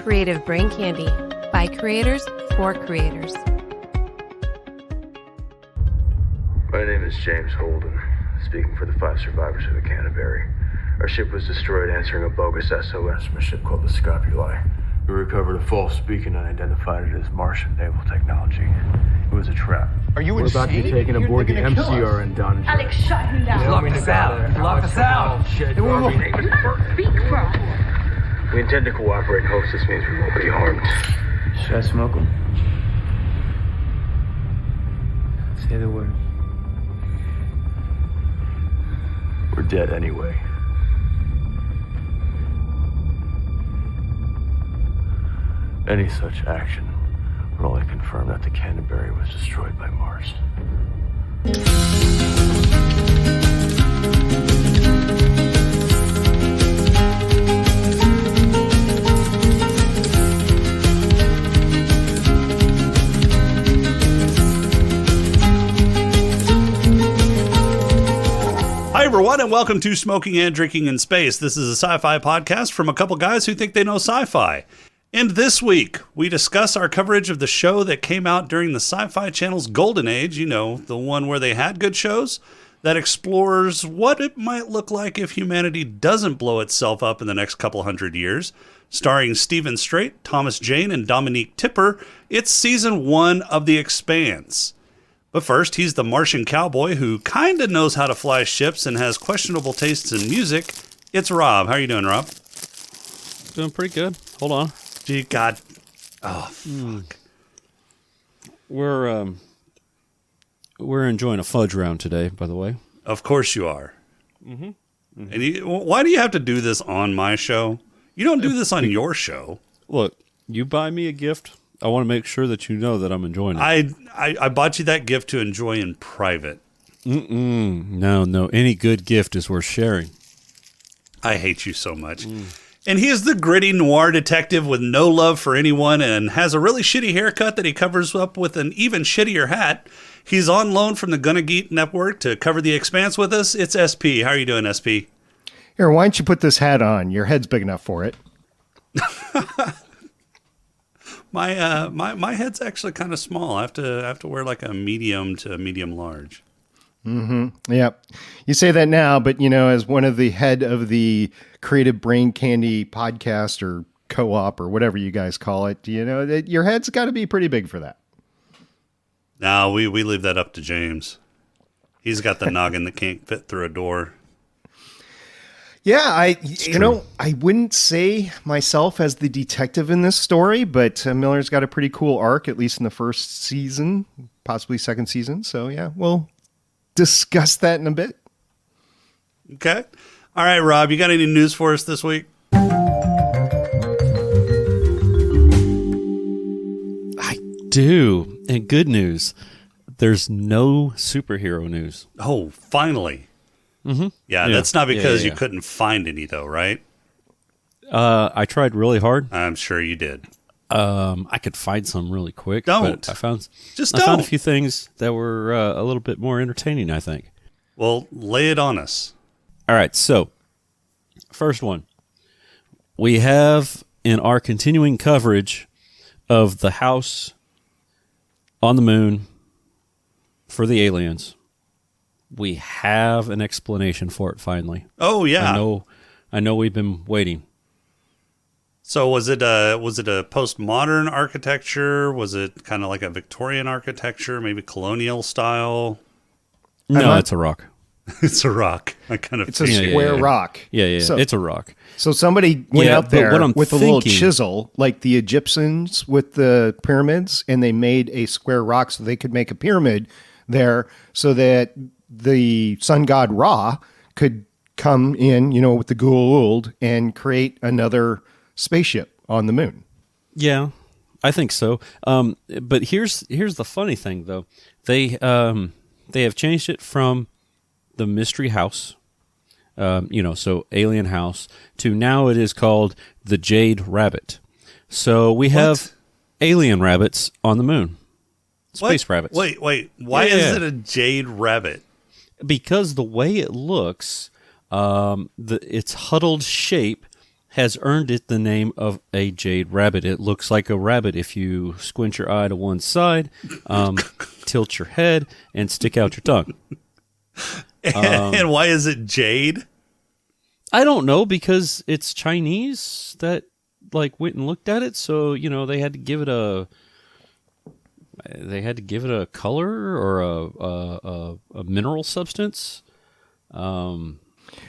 Creative Brain Candy by creators for creators. My name is James Holden, speaking for the 5 survivors of the Canterbury. Our ship was destroyed answering a bogus SOS from a ship called the Scopuli. We recovered a false beacon and identified it as Martian naval technology. It was a trap. Are you We're insane? about to be taken aboard the MCR Don. Alex, shut him down. Lock us out. Lock us out. Speak for us. We intend to cooperate, host. This means we won't be harmed. Should I smoke them? Say the word. We're dead anyway. Any such action would only confirm that the Canterbury was destroyed by Mars. Hi, everyone, and welcome to Smoking and Drinking in Space. This is a sci-fi podcast from a couple guys who think they know sci-fi. And this week, we discuss our coverage of the show that came out during the Sci-Fi Channel's golden age, you know, the one where they had good shows, that explores what it might look like if humanity doesn't blow itself up in the next couple hundred years. Starring Stephen Strait, Thomas Jane, and Dominique Tipper, it's season 1 of The Expanse. But first, he's the Martian cowboy who kind of knows how to fly ships and has questionable tastes in music. It's Rob. How are you doing, Rob? Doing pretty good. Hold on. Gee, God. Oh, fuck. We're enjoying a fudge round today, by the way. Of course you are. And why do you have to do this on my show? You don't do this on your show. Look, you buy me a gift, I want to make sure that you know that I'm enjoying it. I bought you that gift to enjoy in private. No. Any good gift is worth sharing. I hate you so much. And he is the gritty noir detective with no love for anyone and has a really shitty haircut that he covers up with an even shittier hat. He's on loan from the Gonna Geek Network to cover The Expanse with us. It's SP. How are you doing, SP? Here, why don't you put this hat on? Your head's big enough for it. My head's actually kind of small. I have to wear like a medium to medium large. Yep. You say that now, but you know, as one of the head of the Creative Brain Candy podcast or co-op or whatever you guys call it, you know, that your head's got to be pretty big for that. No, we leave that up to James. He's got the noggin that can't fit through a door. Yeah, I wouldn't say myself as the detective in this story, but Miller's got a pretty cool arc, at least in the first season, possibly second season. So yeah, we'll discuss that in a bit. Okay. All right, Rob, you got any news for us this week? I do. And good news, there's no superhero news. Oh, finally. Yeah, that's not because you couldn't find any, though, right? I tried really hard. I'm sure you did. I could find some really quick. Don't. But I found a few things that were a little bit more entertaining, I think. Well, lay it on us. All right, so first one. We have in our continuing coverage of the house on the moon for the aliens, we have an explanation for it finally. Oh, yeah. I know we've been waiting. So was it a postmodern architecture? Was it kind of like a Victorian architecture, maybe colonial style? No, it's a rock. It's a rock. It's a square rock. Yeah. So, it's a rock. So somebody went out there with a little chisel, like the Egyptians with the pyramids, and they made a square rock so they could make a pyramid there so that the sun god Ra could come in, you know, with the Goa'uld and create another spaceship on the moon. Yeah, I think so. But here's the funny thing, though. They have changed it from the Mystery House, so Alien House, to now it is called the Jade Rabbit. So we have alien rabbits on the moon. Space rabbits. Wait. Why is it a Jade Rabbit? Because the way it looks, its huddled shape has earned it the name of a jade rabbit. It looks like a rabbit if you squint your eye to one side, tilt your head, and stick out your tongue. And why is it jade? I don't know, because it's Chinese that like went and looked at it, so they had to give it a color or a mineral substance.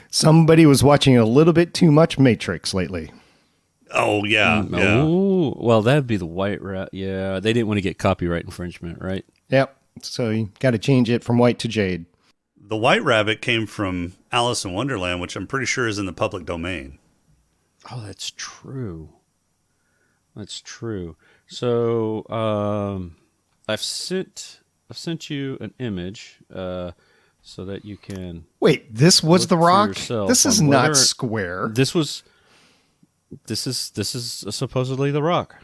Somebody was watching a little bit too much Matrix lately. Oh, yeah. Oh, well, that'd be the white rat. Yeah, they didn't want to get copyright infringement, right? Yep. So you got to change it from white to jade. The white rabbit came from Alice in Wonderland, which I'm pretty sure is in the public domain. Oh, that's true. That's true. So I've sent you an image so that you can. Wait, this was the rock? This is not square. This is supposedly the rock.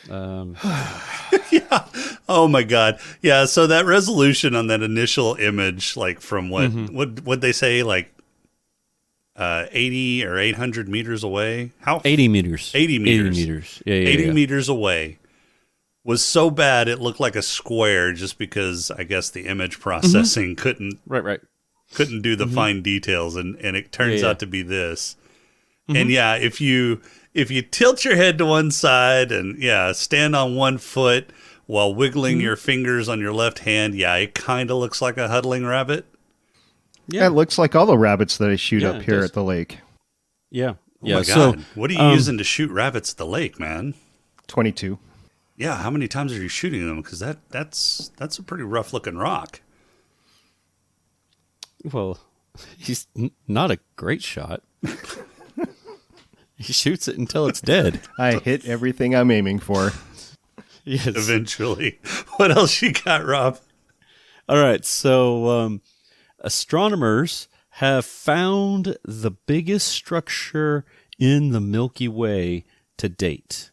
Yeah. Oh my God. Yeah. So that resolution on that initial image, like from what'd they say, like 80 or 800 meters away? 80 meters. 80 meters. 80 meters. Yeah, 80 meters away. Was so bad it looked like a square, just because I guess the image processing couldn't do the fine details, and it turns out to be this. And yeah, if you tilt your head to one side and stand on one foot while wiggling your fingers on your left hand, it kind of looks like a huddling rabbit. Yeah, it looks like all the rabbits that I shoot up here at the lake. Yeah. Oh my God. What are you using to shoot rabbits at the lake, man? 22. Yeah, how many times are you shooting them? Because that's a pretty rough looking rock. Well, he's not a great shot. He shoots it until it's dead. I hit everything I'm aiming for. Yes. Eventually. What else you got, Rob? All right, so astronomers have found the biggest structure in the Milky Way to date.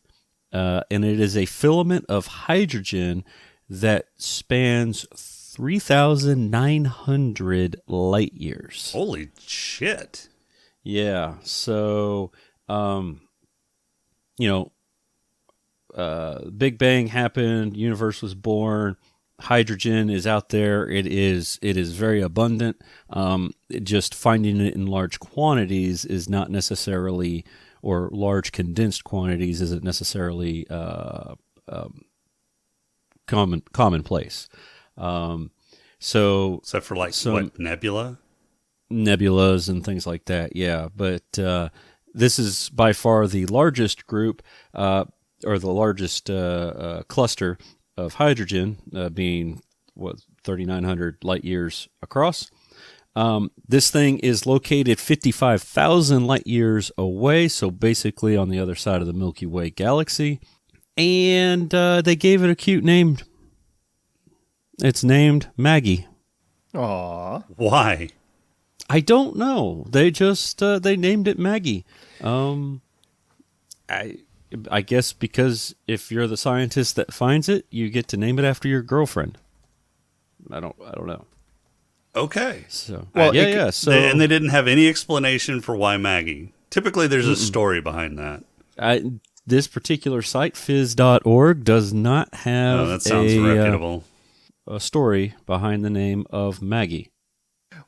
And it is a filament of hydrogen that spans 3,900 light years. Holy shit. Yeah. So, Big Bang happened, universe was born, hydrogen is out there. It is very abundant. Just finding it in large quantities is not necessarily, or large condensed quantities isn't necessarily commonplace. So except for what, nebula? Nebulas and things like that, yeah. But this is by far the largest group, or the largest cluster of hydrogen, being 3,900 light years across. This thing is located 55,000 light years away, so basically on the other side of the Milky Way galaxy. And they gave it a cute name. It's named Maggie. Aww. Why? I don't know. They just they named it Maggie. I guess because if you're the scientist that finds it, you get to name it after your girlfriend. I don't know. Okay. So So and they didn't have any explanation for why Maggie. Typically, there's a story behind that. This particular site, phys.org, does not have that sounds reputable. A story behind the name of Maggie.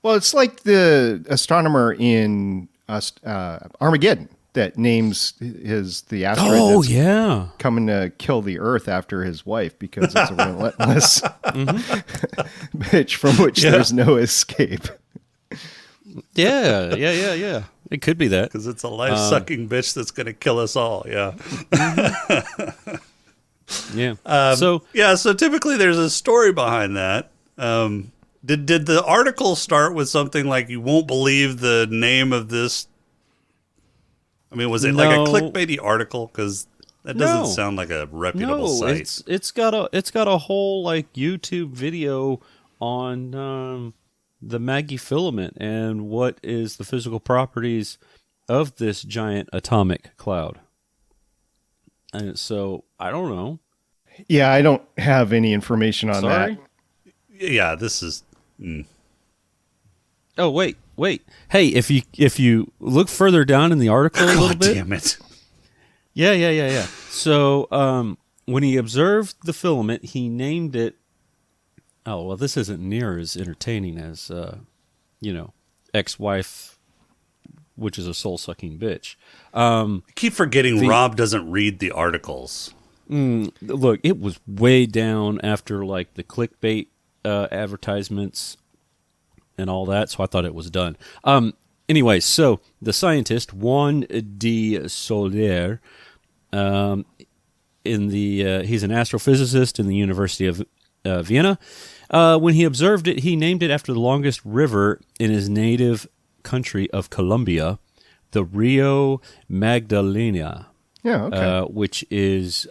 Well, it's like the astronomer in Armageddon that names the asteroid that's coming to kill the Earth after his wife because it's a relentless bitch from which there's no escape. Yeah. It could be that. Because it's a life-sucking bitch that's going to kill us all, yeah. Yeah. So typically there's a story behind that. Did the article start with something like, you won't believe the name of this? I mean, was it like a clickbaity article? Because that doesn't sound like a reputable site. It's got a whole like YouTube video on the Maggie filament and what is the physical properties of this giant atomic cloud. And so I don't know. Yeah, I don't have any information on that. Yeah, this is. Oh, wait. Hey, if you look further down in the article a little bit. Damn it. Yeah. So, when he observed the filament, he named it. Oh, well, this isn't near as entertaining as, ex-wife, which is a soul-sucking bitch. I keep forgetting Rob doesn't read the articles. Look, it was way down after, like, the clickbait advertisements and all that, so I thought it was done. Anyway, so the scientist, Juan de Soler, he's an astrophysicist in the University of Vienna. When he observed it, he named it after the longest river in his native country of Colombia, the Rio Magdalena. Yeah, okay. Which is,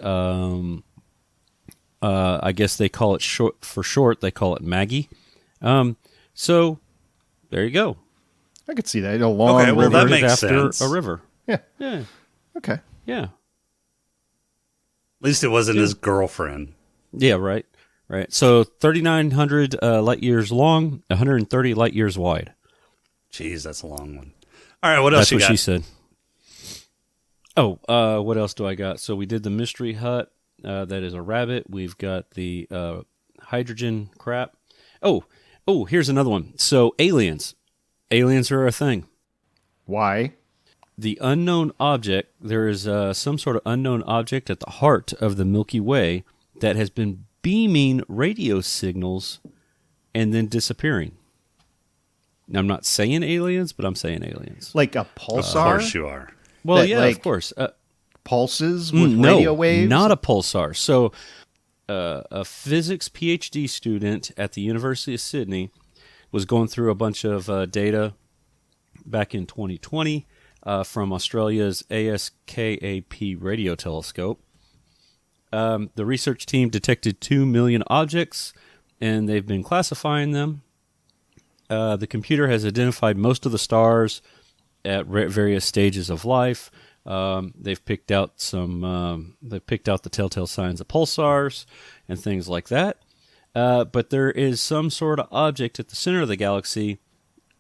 I guess they call it short, they call it Maggie. So there you go. I could see that. A long okay, well, river. that makes after sense. a river. Yeah. Okay. Yeah. At least it wasn't his girlfriend. Yeah, right. So 3,900 light years long, 130 light years wide. Jeez, that's a long one. All right, what else That's you what got? she said. Oh, what else do I got? So we did the mystery hut. That is a rabbit. We've got the hydrogen crap. Oh, here's another one. So aliens. Aliens are a thing. Why? The unknown object, there is some sort of unknown object at the heart of the Milky Way that has been beaming radio signals and then disappearing. Now, I'm not saying aliens, but I'm saying aliens. Like a pulsar? Of course you are. Well, that, yeah, like, of course. Pulses with radio waves? Not a pulsar. So, a physics PhD student at the University of Sydney was going through a bunch of data back in 2020 from Australia's ASKAP radio telescope. The research team detected 2 million objects, and they've been classifying them. The computer has identified most of the stars at various stages of life. They've picked out the telltale signs of pulsars and things like that. But there is some sort of object at the center of the galaxy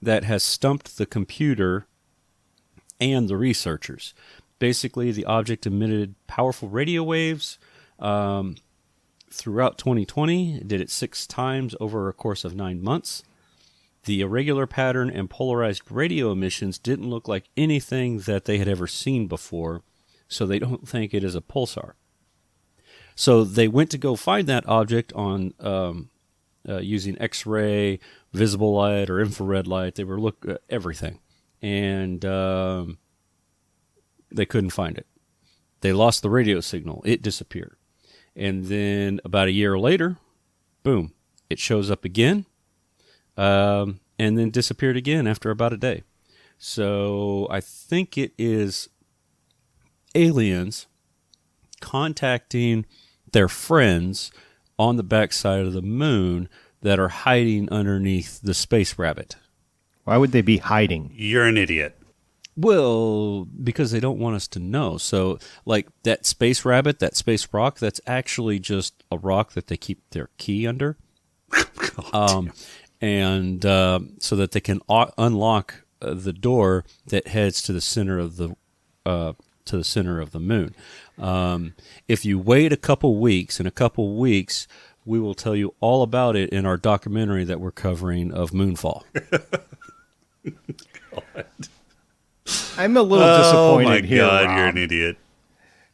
that has stumped the computer and the researchers. Basically, the object emitted powerful radio waves throughout 2020. It did it 6 times over a course of 9 months. The irregular pattern and polarized radio emissions didn't look like anything that they had ever seen before, so they don't think it is a pulsar. So they went to go find that object on using X-ray, visible light, or infrared light. They were looking at everything, and they couldn't find it. They lost the radio signal. It disappeared. And then about a year later, boom, it shows up again. And then disappeared again after about a day. So I think it is aliens contacting their friends on the backside of the moon that are hiding underneath the space rabbit. Why would they be hiding? You're an idiot. Well, because they don't want us to know. So, like that space rabbit, that space rock, that's actually just a rock that they keep their key under. And so that they can unlock the door that heads to the center of the moon. If you wait a couple weeks, we will tell you all about it in our documentary that we're covering of Moonfall. I'm a little disappointed here, Oh my God, Rob. you're an idiot.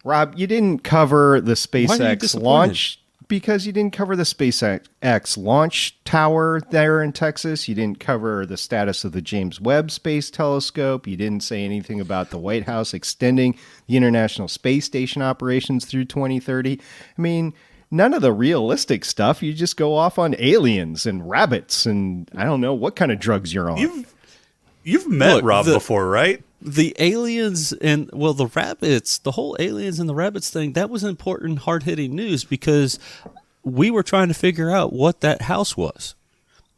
Rob, you didn't cover the Why are you SpaceX disappointed? launch because you didn't cover the SpaceX launch tower there in Texas. You didn't cover the status of the James Webb Space Telescope. You didn't say anything about the White House extending the International Space Station operations through 2030. I mean, none of the realistic stuff. You just go off on aliens and rabbits and I don't know what kind of drugs you're on. You've met Look, Rob before, right? The aliens and, well, the rabbits, the whole aliens and the rabbits thing, that was important, hard-hitting news because we were trying to figure out what that house was.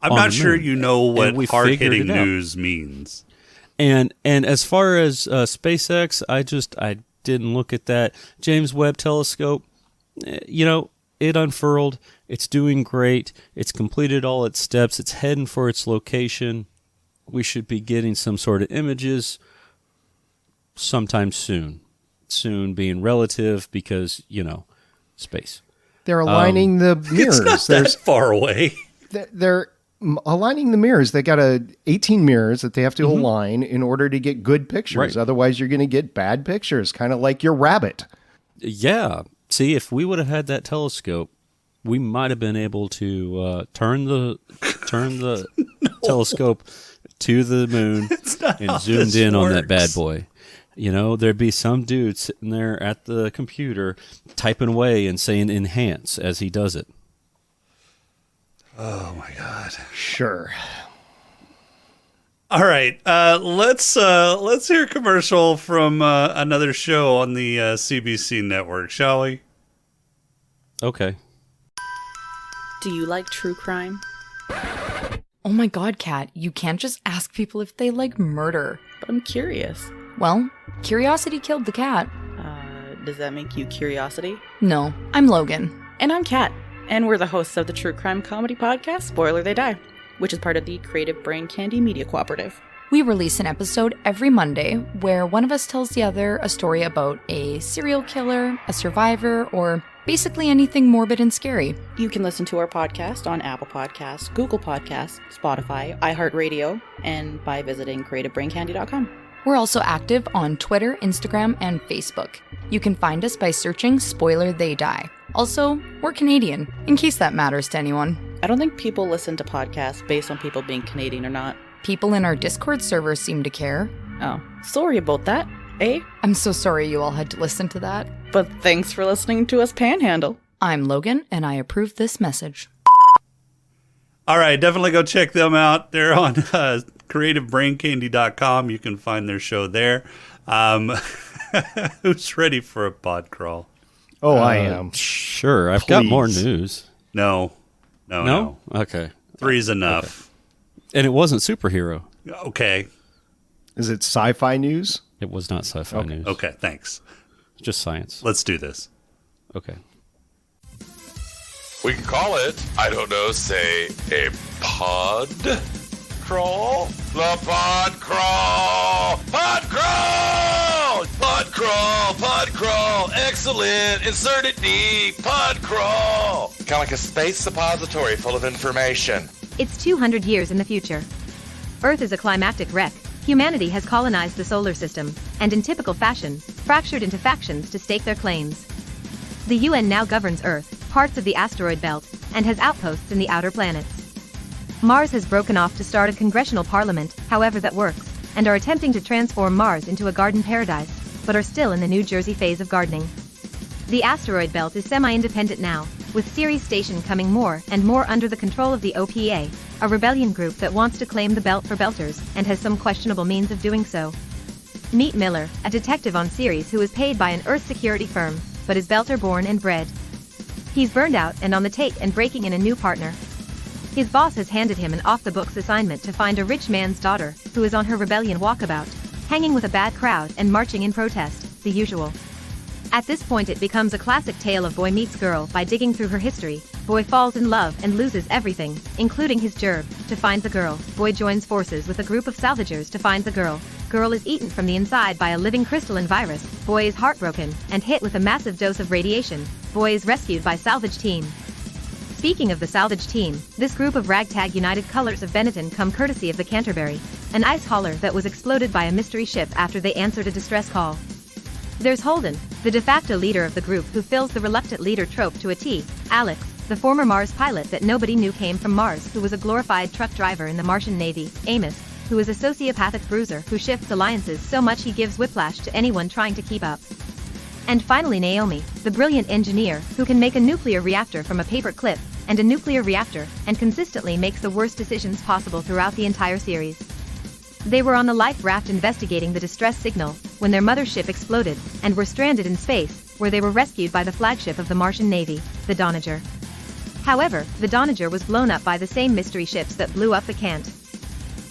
I'm on not the sure moon. you know And what we hard-hitting figured it out. news means. And as far as SpaceX, I didn't look at that. James Webb Telescope, it unfurled. It's doing great. It's completed all its steps. It's heading for its location. we should be getting some sort of images sometime soon. Soon being relative because, space. They're aligning the mirrors. It's not that far away. They're aligning the mirrors. They got 18 mirrors that they have to align in order to get good pictures. Right. Otherwise, you're going to get bad pictures, kind of like your rabbit. Yeah. See, if we would have had that telescope, we might have been able to turn the telescope to the moon and zoomed in on that bad boy. There'd be some dude sitting there at the computer typing away and saying enhance as he does it. Oh my God. Sure. All right. Let's hear a commercial from another show on the CBC network, shall we? Okay. Do you like true crime? Oh my God, Kat, you can't just ask people if they like murder. But I'm curious. Well, curiosity killed the cat. Does that make you Curiosity? No, I'm Logan. And I'm Kat. And we're the hosts of the true crime comedy podcast, Spoiler They Die, which is part of the Creative Brain Candy Media Cooperative. We release an episode every Monday where one of us tells the other a story about a serial killer, a survivor, or basically anything morbid and scary. You can listen to our podcast on Apple Podcasts, Google Podcasts, Spotify, iHeartRadio, and by visiting creativebraincandy.com. We're also active on Twitter, Instagram, and Facebook. You can find us by searching Spoiler They Die. Also, we're Canadian, in case that matters to anyone. I don't think people listen to podcasts based on people being Canadian or not. People in our Discord server seem to care. Oh, sorry about that, eh? I'm so sorry you all had to listen to that. But thanks for listening to us panhandle. I'm Logan, and I approve this message. All right, definitely go check them out. They're on creativebraincandy.com. You can find their show there. Who's ready for a pod crawl? Oh, I am. Sure, I've got more news. No. Okay. 3's enough. Okay. And it wasn't superhero. Okay. Is it sci-fi news? It was not sci-fi news. Okay, thanks. Just science. Let's do this. Okay. We can call it, I don't know, say a pod crawl? The pod crawl! Pod crawl! Pod crawl! Pod crawl! Excellent! Insert it deep! Pod crawl! Kind of like a space suppository full of information. It's 200 years in the future. Earth is a climactic wreck. Humanity has colonized the solar system, and in typical fashion, fractured into factions to stake their claims. The UN now governs Earth, parts of the asteroid belt, and has outposts in the outer planets. Mars has broken off to start a congressional parliament, however that works, and are attempting to transform Mars into a garden paradise, but are still in the New Jersey phase of gardening. The asteroid belt is semi-independent now, with Ceres Station coming more and more under the control of the OPA, a rebellion group that wants to claim the belt for belters and has some questionable means of doing so. Meet Miller, a detective on Ceres who is paid by an Earth security firm, but is belter born and bred. He's burned out and on the take and breaking in a new partner. His boss has handed him an off-the-books assignment to find a rich man's daughter, who is on her rebellion walkabout, hanging with a bad crowd and marching in protest, the usual. At this point it becomes a classic tale of boy meets girl. By digging through her history, boy falls in love and loses everything, including his gerb, to find the girl. Boy joins forces with a group of salvagers to find the girl. Girl is eaten from the inside by a living crystalline virus. Boy is heartbroken and hit with a massive dose of radiation. Boy is rescued by salvage team. Speaking of the salvage team, this group of ragtag United Colors of Benetton come courtesy of the Canterbury, an ice hauler that was exploded by a mystery ship after they answered a distress call. There's Holden, the de facto leader of the group who fills the reluctant leader trope to a T. Alex, the former Mars pilot that nobody knew came from Mars who was a glorified truck driver in the Martian Navy. Amos, who is a sociopathic bruiser who shifts alliances so much he gives whiplash to anyone trying to keep up. And finally Naomi, the brilliant engineer who can make a nuclear reactor from a paper clip and a nuclear reactor and consistently makes the worst decisions possible throughout the entire series. They were on the life raft investigating the distress signal when their mothership exploded and were stranded in space, where they were rescued by the flagship of the Martian Navy, the Donager. However, the Donager was blown up by the same mystery ships that blew up the Cant.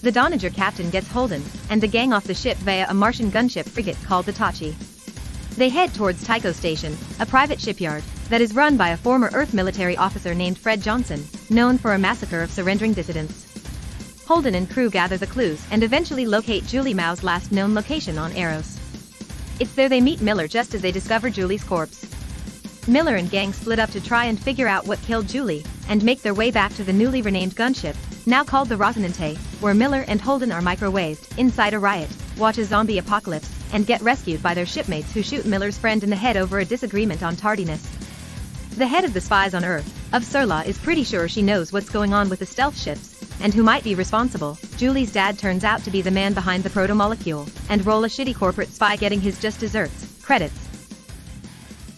The Donager captain gets Holden and the gang off the ship via a Martian gunship frigate called the Tachi. They head towards Tycho Station, a private shipyard that is run by a former Earth military officer named Fred Johnson, known for a massacre of surrendering dissidents. Holden and crew gather the clues and eventually locate Julie Mao's last known location on Eros. It's there they meet Miller just as they discover Julie's corpse. Miller and gang split up to try and figure out what killed Julie, and make their way back to the newly renamed gunship, now called the Rosinante, where Miller and Holden are microwaved inside a riot, watch a zombie apocalypse, and get rescued by their shipmates who shoot Miller's friend in the head over a disagreement on tardiness. The head of the spies on Earth, of Surla, is pretty sure she knows what's going on with the stealth ships, and who might be responsible. Julie's dad turns out to be the man behind the proto-molecule, and roll a shitty corporate spy getting his just desserts. Credits.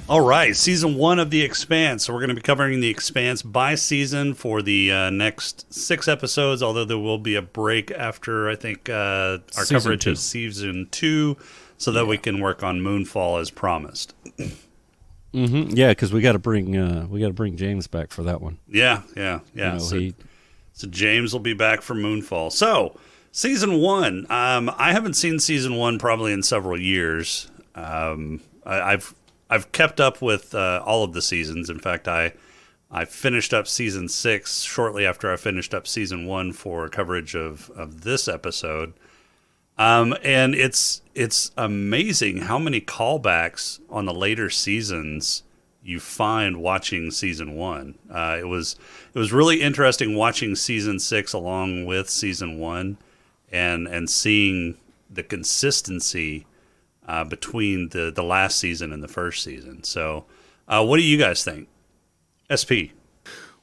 All right, season 1 of The Expanse. So we're going to be covering The Expanse by season for the next 6 episodes, although there will be a break after, I think, our coverage of season 2, so that we can work on Moonfall as promised. Mm-hmm. Yeah, because we got to bring James back for that one. Yeah. So James will be back for Moonfall. So season 1, I haven't seen season 1 probably in several years. I've kept up with all of the seasons. In fact, I finished up season 6 shortly after I finished up season 1 for coverage of this episode. And it's amazing how many callbacks on the later seasons you find watching season 1. It was really interesting watching season 6 along with season 1 and seeing the consistency between the last season and the first season. So what do you guys think? SP.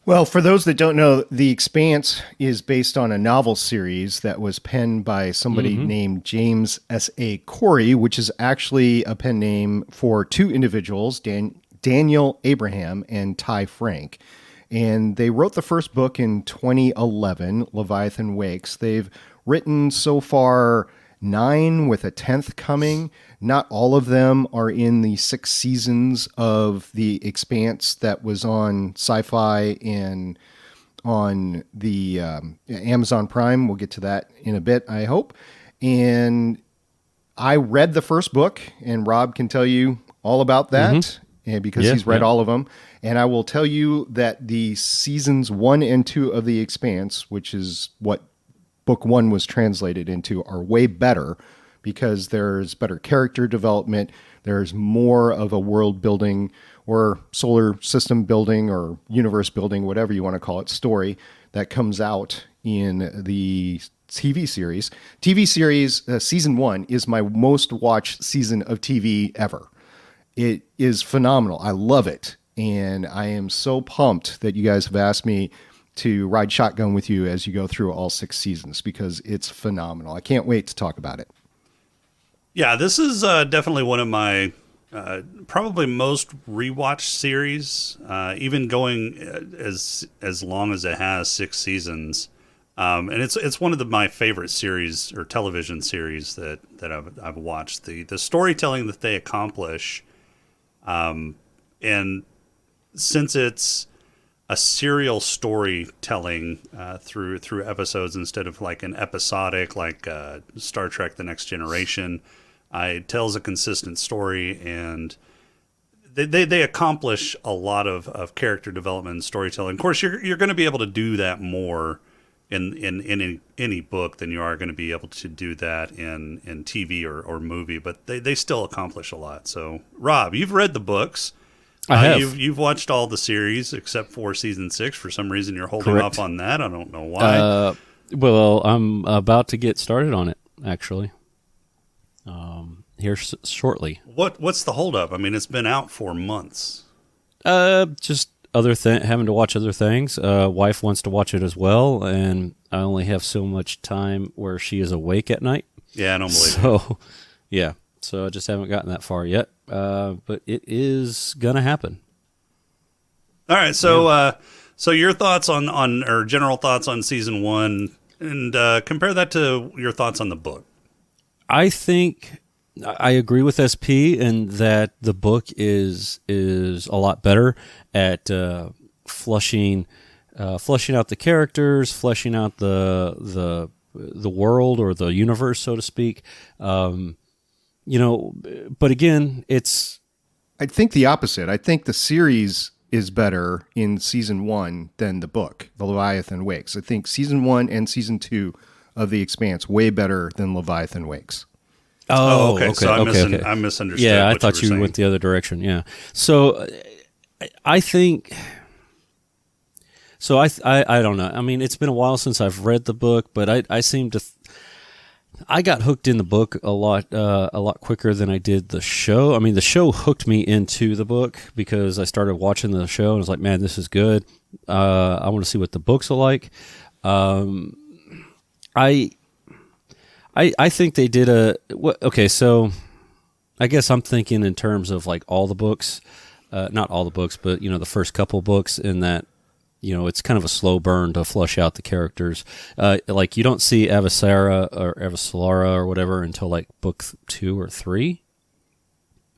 Well, for those that don't know, The Expanse is based on a novel series that was penned by somebody named James S.A. Corey, which is actually a pen name for 2 individuals, Daniel Abraham and Ty Frank. And they wrote the first book in 2011, Leviathan Wakes. They've written so far 9 with a 10th coming. Not all of them are in the 6 seasons of The Expanse that was on SciFi and on the Amazon Prime. We'll get to that in a bit, I hope. And I read the first book, and Rob can tell you all about that because he's read all of them. And I will tell you that the seasons 1 and 2 of The Expanse, which is what book 1 was translated into, are way better because there's better character development. There's more of a world building or solar system building or universe building, whatever you want to call it, story that comes out in the TV series. TV series, season 1 is my most watched season of TV ever. It is phenomenal. I love it. And I am so pumped that you guys have asked me to ride shotgun with you as you go through all 6 seasons because it's phenomenal. I can't wait to talk about it. Yeah, this is definitely one of my probably most rewatched series, even going as long as it has 6 seasons. And it's one of my favorite series or television series that I've watched. The storytelling that they accomplish, and since it's a serial storytelling through episodes instead of like an episodic like Star Trek: The Next Generation, it tells a consistent story, and they accomplish a lot of character development and storytelling. Of course, you're going to be able to do that more in any book than you are going to be able to do that in TV or movie, but they still accomplish a lot. So, Rob, you've read the books. I have. You've watched all the series except for season 6. For some reason, you're holding off on that. I don't know why. Well, I'm about to get started on it, actually. Here shortly. What's the holdup? I mean, it's been out for months. Just having to watch other things. Wife wants to watch it as well, and I only have so much time where she is awake at night. Yeah, I don't believe it. So, yeah. So I just haven't gotten that far yet, but it is gonna happen. All right, so so your thoughts on or general thoughts on season 1, and compare that to your thoughts on the book. I think I agree with SP in that the book is a lot better at fleshing out the characters, fleshing out the world or the universe, so to speak. But again, I think the opposite. I think the series is better in season 1 than the book, The Leviathan Wakes. I think season 1 and season 2 of The Expanse way better than Leviathan Wakes. Oh, okay. So I misunderstood. Yeah, I what thought you you went the other direction. Yeah. So I think. So I don't know. I mean, it's been a while since I've read the book, but I seem to. I got hooked in the book a lot quicker than I did the show. I mean, the show hooked me into the book because I started watching the show and I was like, man, this is good. I want to see what the books are like. I think they did okay, so I guess I'm thinking in terms of like all the books, not all the books, but the first couple books, in that it's kind of a slow burn to flush out the characters. Like you don't see Avasarala or whatever until like book 2 or 3,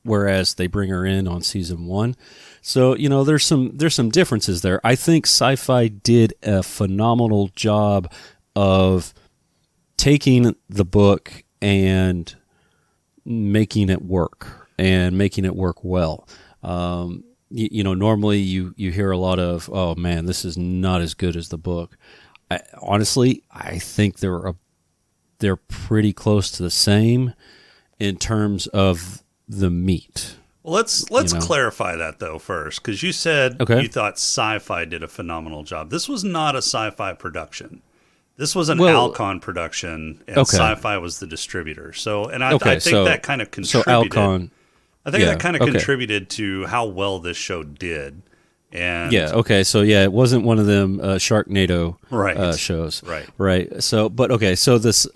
whereas they bring her in on season 1. So there's some differences there. I think SciFi did a phenomenal job of taking the book and making it work well. Normally you hear a lot of, oh man, this is not as good as the book. Honestly, I think they're pretty close to the same in terms of the meat. Well, let's clarify that though first, because you said you thought SciFi did a phenomenal job. This was not a SciFi production. This was an Alcon production, and SciFi was the distributor. So, and I think that kind of contributed. So Alcon. I think that kind of contributed to how well this show did. And it wasn't one of them Sharknado shows. Right. So, but so this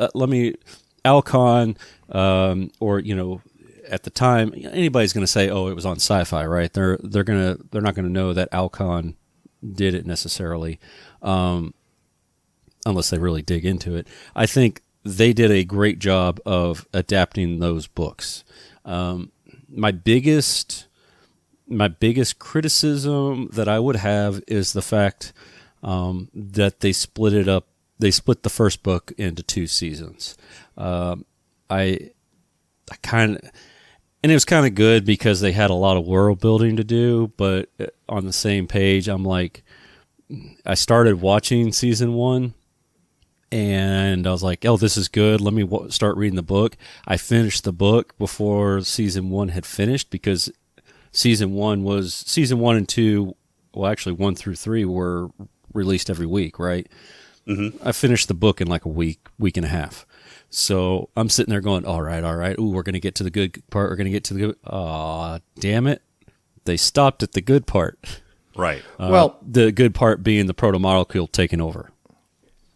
Alcon, or at the time, anybody's going to say, oh, it was on SciFi, right? They're not going to know that Alcon did it necessarily, unless they really dig into it. I think they did a great job of adapting those books. My biggest criticism that I would have is the fact that they split it up. They split the first book into 2 seasons. I kind of, and it was kind of good because they had a lot of world building to do. But on the same page, I'm like, I started watching season 1. And I was like, oh, this is good. Let me start reading the book. I finished the book before season 1 had finished, because season 1 and 2, well, actually 1 through 3 were released every week, right? Mm-hmm. I finished the book in like a week and a half. So I'm sitting there going, all right. Ooh, we're going to get to the good part. We're going to get to the good. Aw, damn it. They stopped at the good part. Right. The good part being the proto-molecule taking over.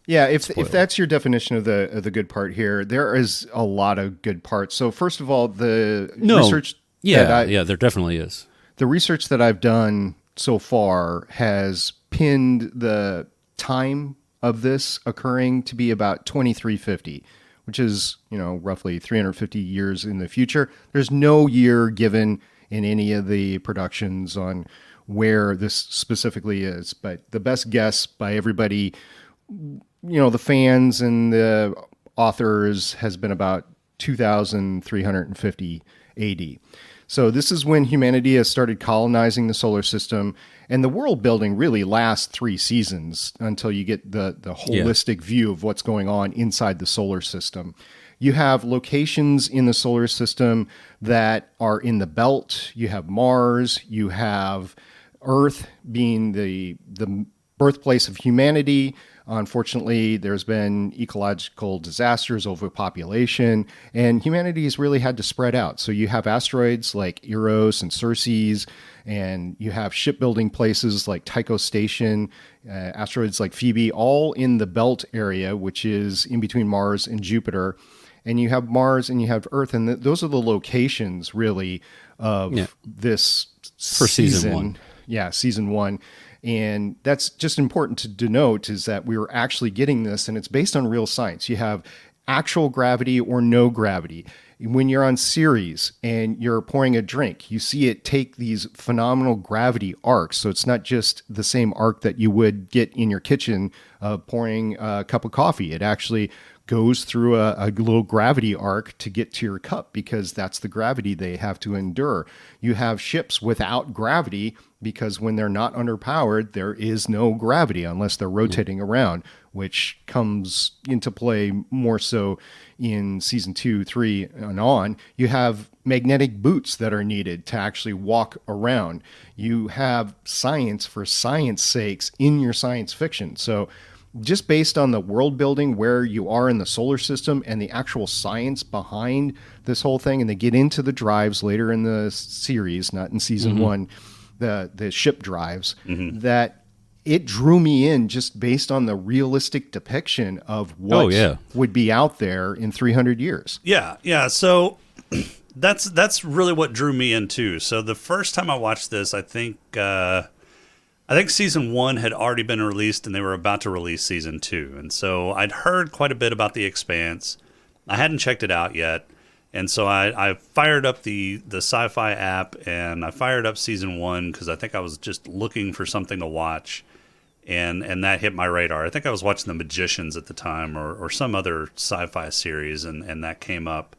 Yeah, if that's your definition of the good part here, there is a lot of good parts. So first of all, research. Yeah, there definitely is. The research that I've done so far has pinned the time of this occurring to be about 2350, which is roughly 350 years in the future. There's no year given in any of the productions on where this specifically is, but the best guess by everybody, the fans and the authors, has been about 2350 AD. So this is when humanity has started colonizing the solar system, and the world building really lasts 3 seasons until you get the holistic view of what's going on inside the solar system. You have locations in the solar system that are in the belt. You have Mars. You have Earth being the birthplace of humanity. Unfortunately, there's been ecological disasters, overpopulation, and humanity has really had to spread out. So you have asteroids like Eros and Circes, and you have shipbuilding places like Tycho Station, asteroids like Phoebe, all in the belt area, which is in between Mars and Jupiter. And you have Mars and you have Earth, and those are the locations, really, of this for season 1. Yeah, season 1. And that's just important to denote, is that we were actually getting this, and it's based on real science. You have actual gravity or no gravity. When you're on Ceres and you're pouring a drink, you see it take these phenomenal gravity arcs. So it's not just the same arc that you would get in your kitchen pouring a cup of coffee. It actually goes through a little gravity arc to get to your cup because that's the gravity they have to endure. You have ships without gravity because when they're not underpowered, there is no gravity unless they're rotating around, which comes into play more so in season 2, 3, and on. You have magnetic boots that are needed to actually walk around. You have science for science sakes in your science fiction. So just based on the world building, where you are in the solar system and the actual science behind this whole thing, and they get into the drives later in the series, not in season 1, the ship drives, that it drew me in just based on the realistic depiction of what would be out there in 300 years. Yeah. So that's really what drew me in too. So the first time I watched this, I think season 1 had already been released and they were about to release season 2. And so I'd heard quite a bit about the Expanse. I hadn't checked it out yet. And so I fired up the SciFi app and I fired up season 1 because I think I was just looking for something to watch. And that hit my radar. I think I was watching The Magicians at the time or some other sci-fi series, and that came up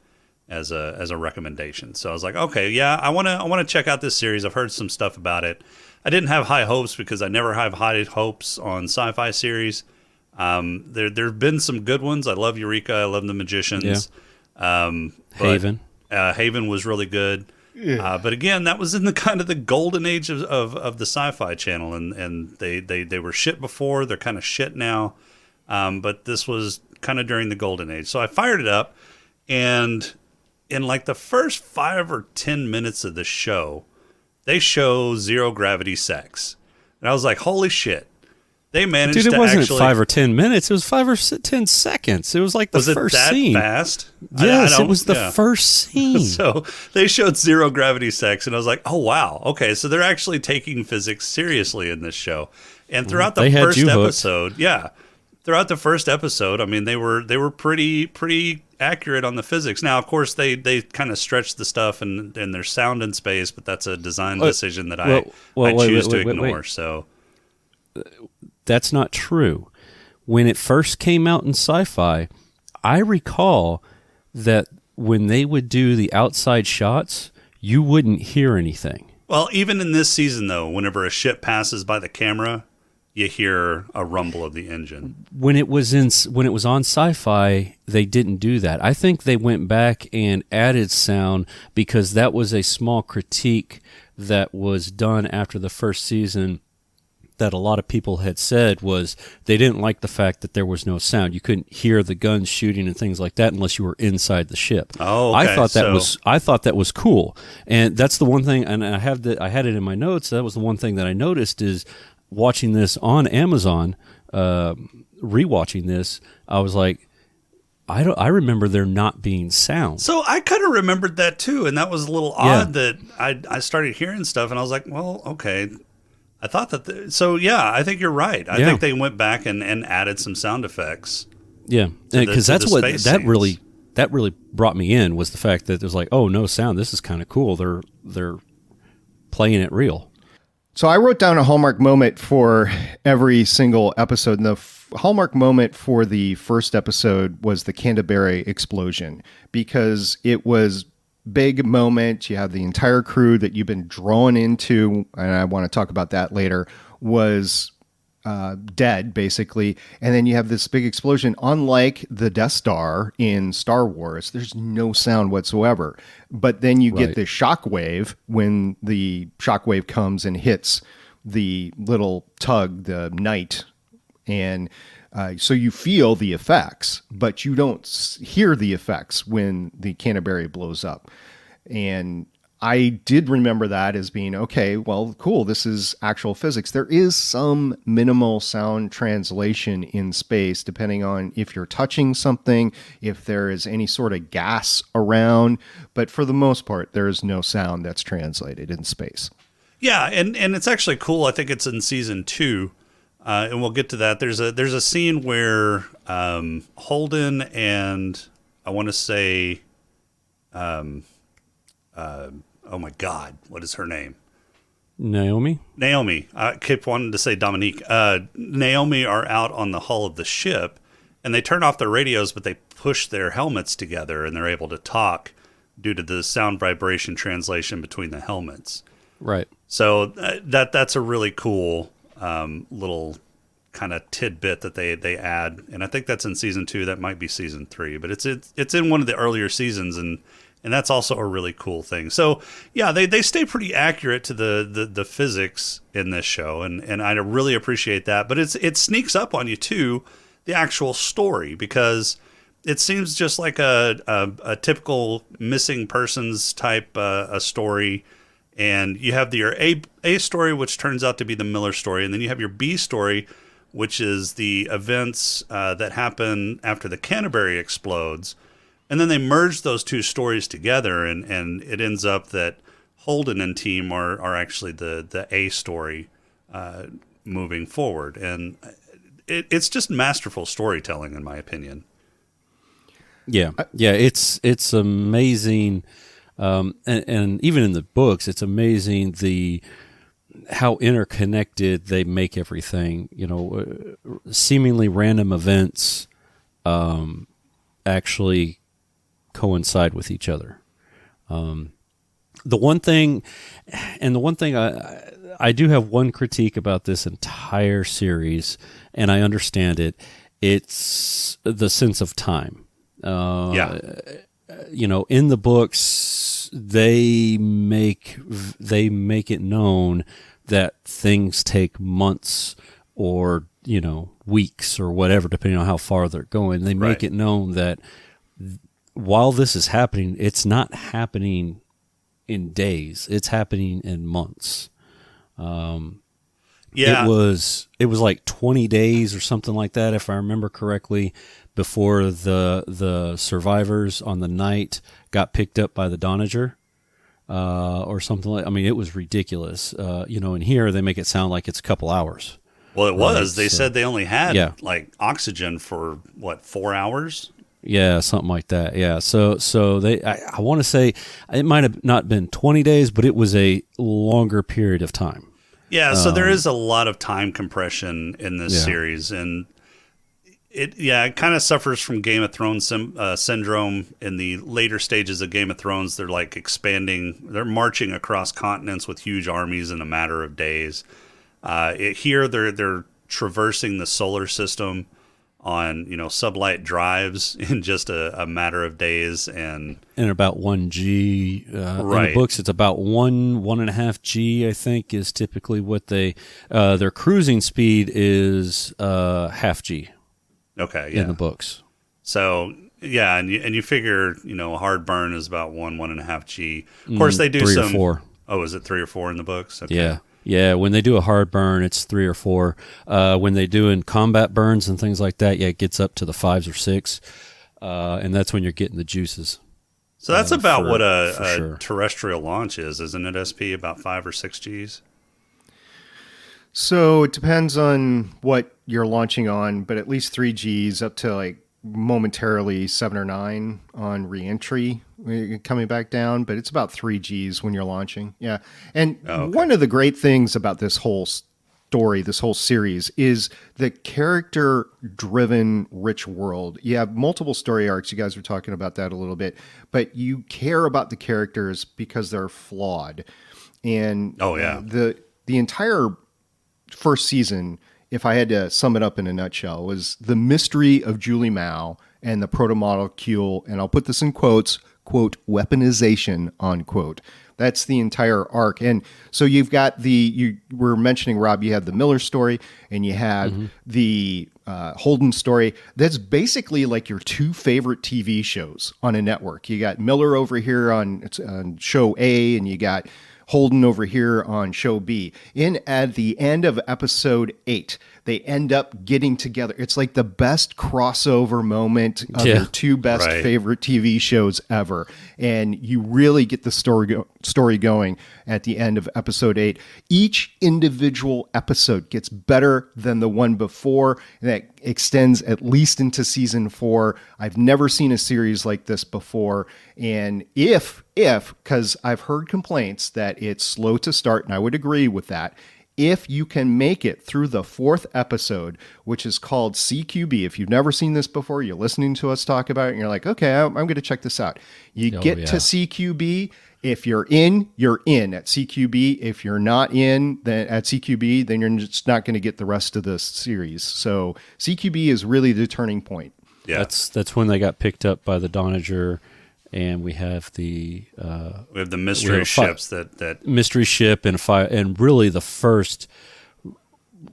as a recommendation. So I was like, okay, yeah, I want to check out this series. I've heard some stuff about it. I didn't have high hopes because I never have high hopes on sci-fi series. There've been some good ones. I love Eureka. I love The Magicians. Haven. Haven was really good. Yeah. But again, that was in the kind of the golden age of the Sci-Fi Channel, and they were shit before. They're kind of shit now. But this was kind of during the golden age. So I fired it up, and in like the first 5 or 10 minutes of the show, they show zero gravity sex. And I was like, holy shit. They managed to it wasn't actually... 5 or 10 minutes. It was 5 or 10 seconds. It was like the first scene. Was it that fast? Yes, it was the first scene. So they showed zero gravity sex, and I was like, oh, wow. Okay, so they're actually taking physics seriously in this show. And throughout the first episode, throughout the first episode, I mean, they were pretty accurate on the physics. Now, of course, they kind of stretched the stuff and there's sound in space, but that's a design decision that I choose to ignore. So that's not true. When it first came out in Sci-Fi, I recall that when they would do the outside shots, you wouldn't hear anything. Well, even in this season, though, whenever a ship passes by the camera, you hear a rumble of the engine. When it was on Sci-Fi, they didn't do that. I think they went back and added sound because that was a small critique that was done after the first season that a lot of people had said was they didn't like the fact that there was no sound. You couldn't hear the guns shooting and things like that unless you were inside the ship. Oh, okay. I thought that was cool. And that's the one thing, and I had it in my notes. That was the one thing that I noticed is watching this on Amazon, rewatching this, I was like, I remember there not being sound. So I kind of remembered that too, and that was a little odd that I started hearing stuff, and I was like, well, okay. I thought that. I think you're right. I think they went back and added some sound effects. Yeah, because that's what that really brought me in was the fact that it was like, oh, no sound. This is kind of cool. They're playing it real. So I wrote down a hallmark moment for every single episode, and the hallmark moment for the first episode was the Canterbury explosion because it was big moment. You have the entire crew that you've been drawn into, and I want to talk about that later, was dead, basically. And then you have this big explosion. Unlike the Death Star in Star Wars, there's no sound whatsoever. But then you get the shockwave when the shockwave comes and hits the little tug, the Knight, and so you feel the effects, but you don't hear the effects when the Canterbury blows up. And I did remember that as being, okay, well, cool, this is actual physics. There is some minimal sound translation in space, depending on if you're touching something, if there is any sort of gas around. But for the most part, there is no sound that's translated in space. Yeah, and it's actually cool. I think it's in season 2. And we'll get to that. There's a scene where Holden and I want to say, oh my God, what is her name? Naomi. I kept wanting to say Dominique. Naomi are out on the hull of the ship, and they turn off their radios, but they push their helmets together, and they're able to talk due to the sound vibration translation between the helmets. Right. So that's a really cool little kind of tidbit that they add, and I think that's in season 2. That might be season 3, but it's in one of the earlier seasons, and that's also a really cool thing. So yeah, they stay pretty accurate to the physics in this show, and I really appreciate that. But it sneaks up on you too, the actual story, because it seems just like a typical missing persons type a story. And you have your A story, which turns out to be the Miller story, and then you have your B story, which is the events that happen after the Canterbury explodes. And then they merge those two stories together, and it ends up that Holden and team are actually the A story moving forward. And it's just masterful storytelling, in my opinion. Yeah, it's amazing. And even in the books, it's amazing how interconnected they make everything. Seemingly random events actually coincide with each other. The one thing I do have one critique about this entire series, and I understand it. It's the sense of time. In the books, they make it known that things take months or weeks or whatever, depending on how far they're going. They make it known that while this is happening, it's not happening in days; it's happening in months. It was like 20 days or something like that, if I remember correctly, before the survivors on the night got picked up by the Donager, or something like. I mean, it was ridiculous. And here they make it sound like it's a couple hours. Well, it was. They said they only had like oxygen for 4 hours. Yeah, something like that. Yeah. So I want to say it might have not been 20 days, but it was a longer period of time. Yeah, so there is a lot of time compression in this series, and it kind of suffers from Game of Thrones syndrome. In the later stages of Game of Thrones, they're like expanding, they're marching across continents with huge armies in a matter of days. Here, they're traversing the solar system on sublight drives in just a matter of days, and about 1G. In the books, it's about 1.5 G. I think is typically what their cruising speed is half G. Okay, yeah. In the books. So yeah, and you figure a hard burn is about 1.5 G. Of course, they do 3 some. Or 4. Oh, is it 3 or 4 in the books? Okay. Yeah. Yeah, when they do a hard burn, it's 3 or 4. When they do in combat burns and things like that, it gets up to the 5s or 6, and that's when you're getting the juices. So that's about what a terrestrial launch is, isn't it, SP? About 5 or 6 Gs? So it depends on what you're launching on, but at least 3 Gs up to like momentarily 7 or 9 on reentry coming back down, but it's about 3 Gs when you're launching. Yeah. And one of the great things about this whole story, this whole series, is the character-driven rich world. You have multiple story arcs. You guys were talking about that a little bit, but you care about the characters because they're flawed. And the entire first season, if I had to sum it up in a nutshell, was the mystery of Julie Mao and the proto-molecule, and I'll put this in quotes, quote, weaponization, unquote. That's the entire arc. And so you've got you were mentioning, Rob, you had the Miller story and you had the Holden story. That's basically like your 2 favorite TV shows on a network. You got Miller over here on show A, and you got Holden over here on show B. At the end of episode 8, they end up getting together. It's like the best crossover moment of your 2 best favorite TV shows ever. And you really get the story going at the end of episode 8. Each individual episode gets better than the one before, and that extends at least into season 4. I've never seen a series like this before. And because I've heard complaints that it's slow to start, and I would agree with that, if you can make it through the 4th episode, which is called CQB. If you've never seen this before, you're listening to us talk about it, and you're like, okay, I'm going to check this out. You get to CQB. If you're in at CQB. If you're not in then at CQB, then you're just not going to get the rest of the series. So CQB is really the turning point. Yeah, that's when they got picked up by the Donager, and we have the mystery ships that mystery ship and fire, and really the first,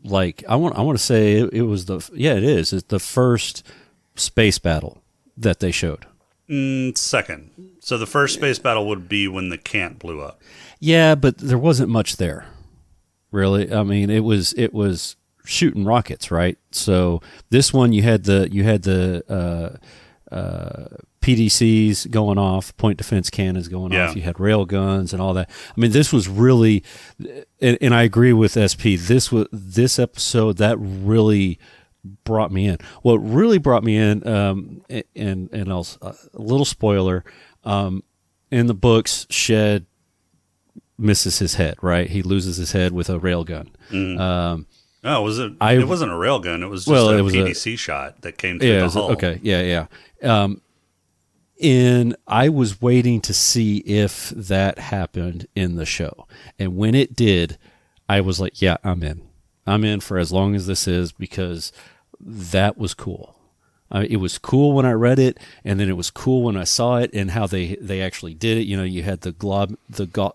like I want to say it was it's the first space battle that they showed. Second. So the first space battle would be when the Cant blew up. Yeah, but there wasn't much there, really. I mean, it was shooting rockets, right? So this one you had the PDCs going off, point defense cannons going off. You had rail guns and all that. I mean, this was really, and I agree with SP. This episode that really brought me in. What really brought me in, and I'll, a little spoiler, in the books, Shed misses his head, right? He loses his head with a rail gun. Was it? It wasn't a rail gun. It was just a PDC shot that came through the hull. Okay, yeah. And I was waiting to see if that happened in the show. And when it did, I was like, yeah, I'm in. I'm in for as long as this is, because that was cool. It was cool when I read it, and then it was cool when I saw it and how they actually did it. You know, you had the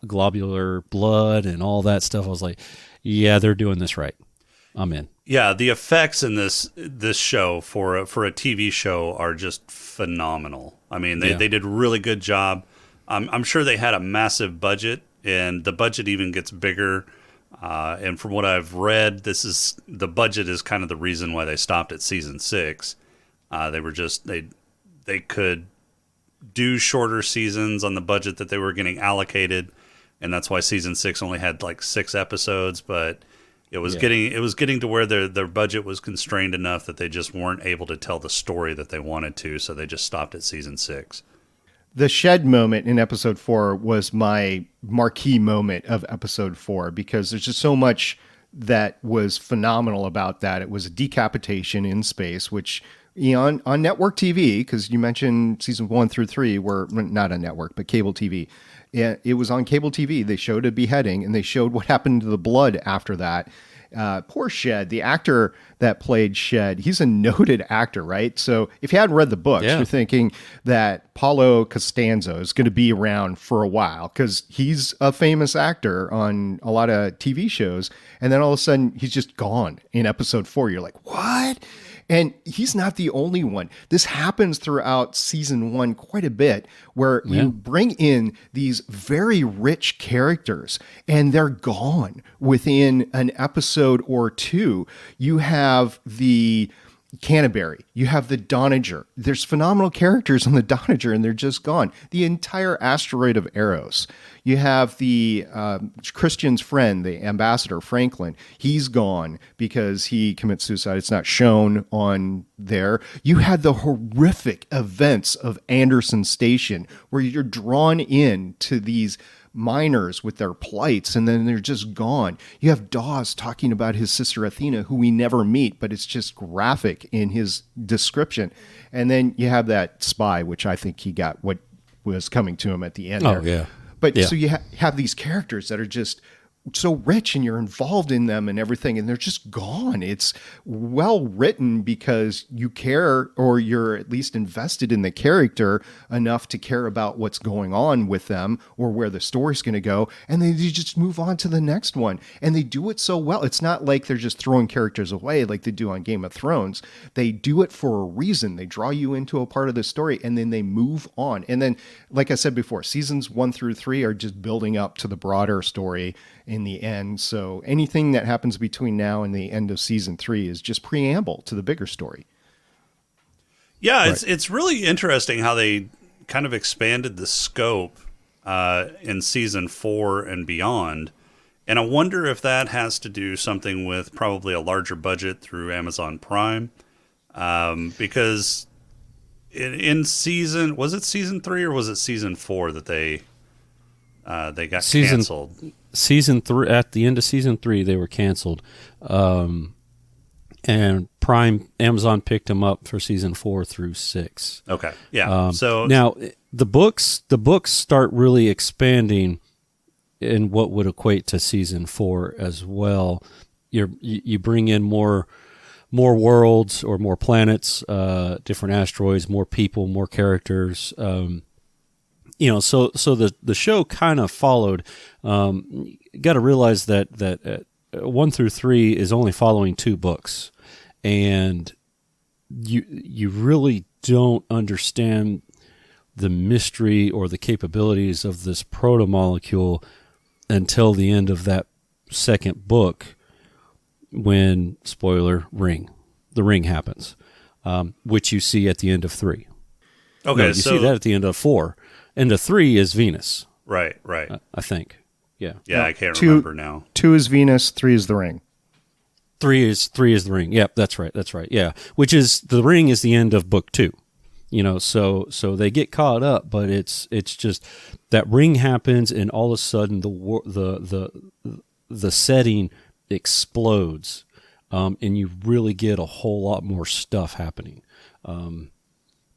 globular blood and all that stuff. I was like, yeah, they're doing this right. I'm in. Yeah, the effects in this show for a TV show are just phenomenal. I mean, they did a really good job. I'm sure they had a massive budget, and the budget even gets bigger. And from what I've read, the budget is kind of the reason why they stopped at season 6. They could do shorter seasons on the budget that they were getting allocated, and that's why season 6 only had like 6 episodes. But it was getting to where their budget was constrained enough that they just weren't able to tell the story that they wanted to, so they just stopped at season 6. The Shed moment in episode 4 was my marquee moment of episode 4, because there's just so much that was phenomenal about that. It was a decapitation in space, which on network TV, because you mentioned season 1 through 3 were not on network, but cable TV. It was on cable TV. They showed a beheading, and they showed what happened to the blood after that. Poor Shed, the actor that played Shed, he's a noted actor, right? So if you hadn't read the books, you're thinking that Paulo Costanzo is going to be around for a while, because he's a famous actor on a lot of TV shows. And then all of a sudden, he's just gone in episode 4. You're like, what? And he's not the only one. This happens throughout season 1 quite a bit, where you bring in these very rich characters and they're gone within an episode or 2. You have the Canterbury, you have the Donager. There's phenomenal characters on the Donager, and they're just gone. The entire asteroid of Eros. You have the Christian's friend, the ambassador, Franklin. He's gone because he commits suicide. It's not shown on there. You had the horrific events of Anderson Station, where you're drawn in to these miners with their plights, and then they're just gone. You have Dawes talking about his sister Athena, who we never meet, but it's just graphic in his description. And then you have that spy, which I think he got what was coming to him at the end. So you have these characters that are just so rich, and you're involved in them and everything, and they're just gone. It's well written because you care, or you're at least invested in the character enough to care about what's going on with them or where the story's going to go, and then you just move on to the next one. And they do it so well. It's not like they're just throwing characters away like they do on Game of Thrones. They do it for a reason. They draw you into a part of the story, and then they move on. And then, like I said before, seasons 1 through 3 are just building up to the broader story in the end. So anything that happens between now and the end of season 3 is just preamble to the bigger story. Yeah, it's really interesting how they kind of expanded the scope in season 4 and beyond. And I wonder if that has to do something with probably a larger budget through Amazon Prime. Because in season, was it season 3 or was it season 4 that they got canceled? season 3, at the end of season 3, they were canceled. And Amazon picked them up for season 4 through 6. Okay. Yeah. So now the books start really expanding in what would equate to season 4 as well. You bring in more worlds or more planets, different asteroids, more people, more characters. So the show kind of followed. Got to realize that 1 through 3 is only following 2 books, and you really don't understand the mystery or the capabilities of this proto-molecule until the end of that second book, when, spoiler, the ring happens, which you see at the end of 3. Okay, no, you see that at the end of 4. End of 3 is Venus. Right. I think. Yeah. Yeah, I can't remember now. 2 is Venus, 3 is the ring. 3 is the ring. Yep, that's right. Yeah, which is the ring is the end of book 2. So they get caught up, but it's just that ring happens, and all of a sudden the setting explodes, and you really get a whole lot more stuff happening. And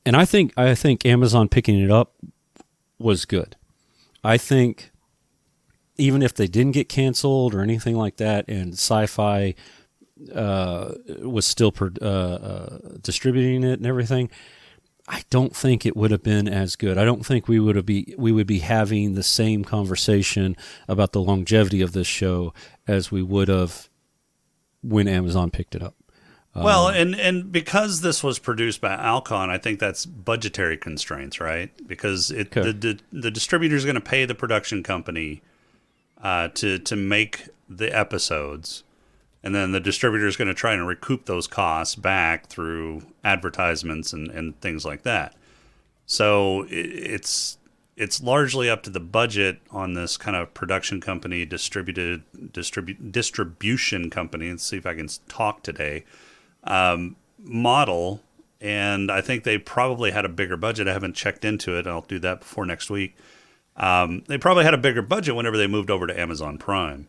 I think Amazon picking it up was good. I think even if they didn't get canceled or anything like that, and SciFi was still distributing it and everything, I don't think it would have been as good. I don't think we would be having the same conversation about the longevity of this show as we would have when Amazon picked it up. Well, and because this was produced by Alcon, I think that's budgetary constraints, right? Because the distributor is going to pay the production company to make the episodes, and then the distributor is going to try and recoup those costs back through advertisements and things like that. So it's largely up to the budget on this kind of production company, distribution company. Let's see if I can talk today. Model, and I think they probably had a bigger budget. I haven't checked into it. I'll do that before next week. They probably had a bigger budget whenever they moved over to Amazon Prime.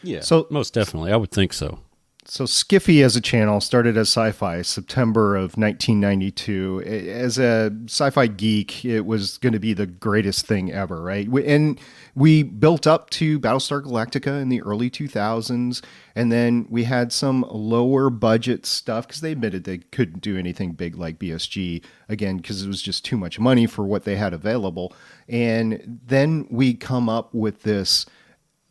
Yeah, so most definitely, I would think so. So Skiffy as a channel started as SciFi September of 1992. As a sci-fi geek, it was going to be the greatest thing ever, right? And we built up to Battlestar Galactica in the early 2000s, and then we had some lower budget stuff because they admitted they couldn't do anything big like BSG, again, because it was just too much money for what they had available. And then we come up with this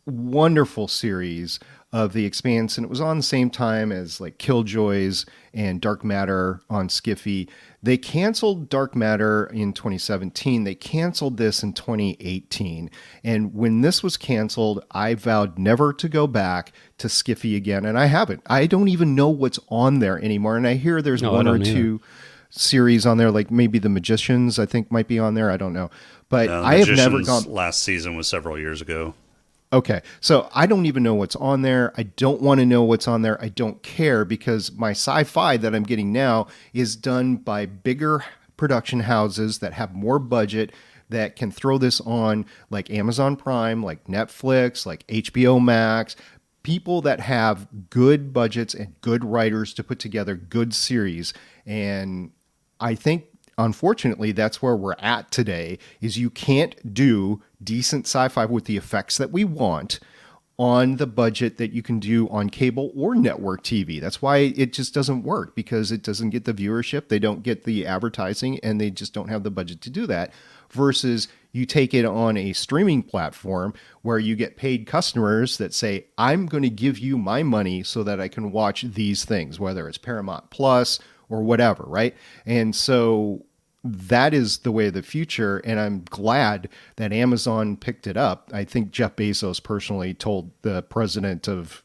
wonderful series of The Expanse, and it was on the same time as like Killjoys and Dark Matter on Skiffy. They canceled Dark Matter in 2017. They canceled this in 2018. And when this was canceled, I vowed never to go back to Skiffy again, and I haven't. I don't even know what's on there anymore, and I hear there's one or two series on there, like maybe The Magicians, I think might be on there. I don't know. But I have never gone. Last season was several years ago. Okay, so I don't even know what's on there. I don't want to know what's on there. I don't care, because my sci-fi that I'm getting now is done by bigger production houses that have more budget, that can throw this on, like Amazon Prime, like Netflix, like HBO Max, people that have good budgets and good writers to put together good series. And I think, unfortunately, that's where we're at today, is you can't do decent sci-fi with the effects that we want on the budget that you can do on cable or network TV. That's why it just doesn't work, because it doesn't get the viewership, they don't get the advertising, and they just don't have the budget to do that. Versus you take it on a streaming platform where you get paid customers that say, I'm going to give you my money so that I can watch these things, whether it's Paramount Plus or whatever, right? And so that is the way of the future, and I'm glad that Amazon picked it up. I think Jeff Bezos personally told the president of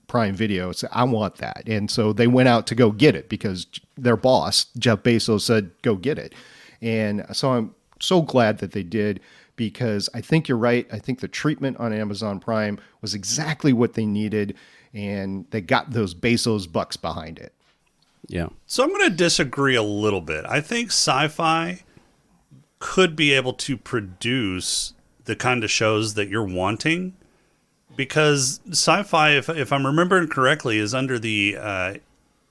Prime Video, I want that. And so they went out to go get it, because their boss, Jeff Bezos, said, go get it. And so I'm so glad that they did, because I think you're right. I think the treatment on Amazon Prime was exactly what they needed, and they got those Bezos bucks behind it. Yeah. So I'm going to disagree a little bit. I think SciFi could be able to produce the kind of shows that you're wanting, because Sci-Fi, if I'm remembering correctly, is under the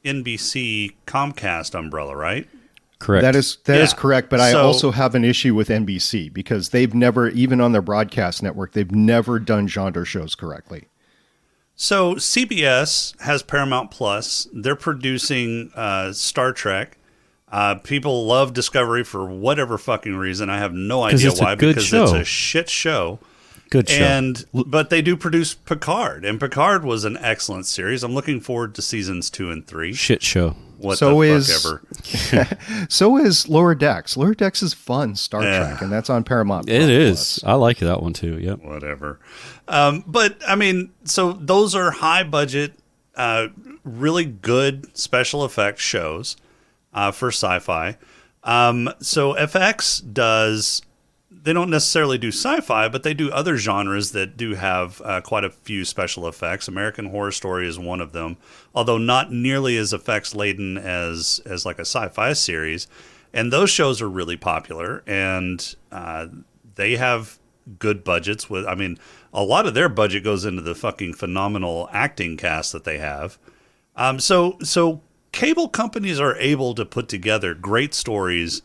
NBC Comcast umbrella, right? Correct. That is correct, but I also have an issue with NBC because they've never, even on their broadcast network, they've never done genre shows correctly. So CBS has Paramount Plus. They're producing Star Trek. People love Discovery for whatever fucking reason. I have no idea why, because it's a shit show. Good show. But they do produce Picard, and Picard was an excellent series. I'm looking forward to seasons 2 and 3. Shit show. So is Lower Decks. Lower Decks is fun Star Trek, and that's on Paramount Plus. It is. I like that one too. Yep. Whatever. But I mean, so those are high budget, really good special effects shows for Sci-Fi. So FX does. They don't necessarily do sci-fi, but they do other genres that do have quite a few special effects. American Horror Story is one of them, although not nearly as effects laden as like a sci-fi series. And those shows are really popular, and they have good budgets. I mean, a lot of their budget goes into the fucking phenomenal acting cast that they have. So cable companies are able to put together great stories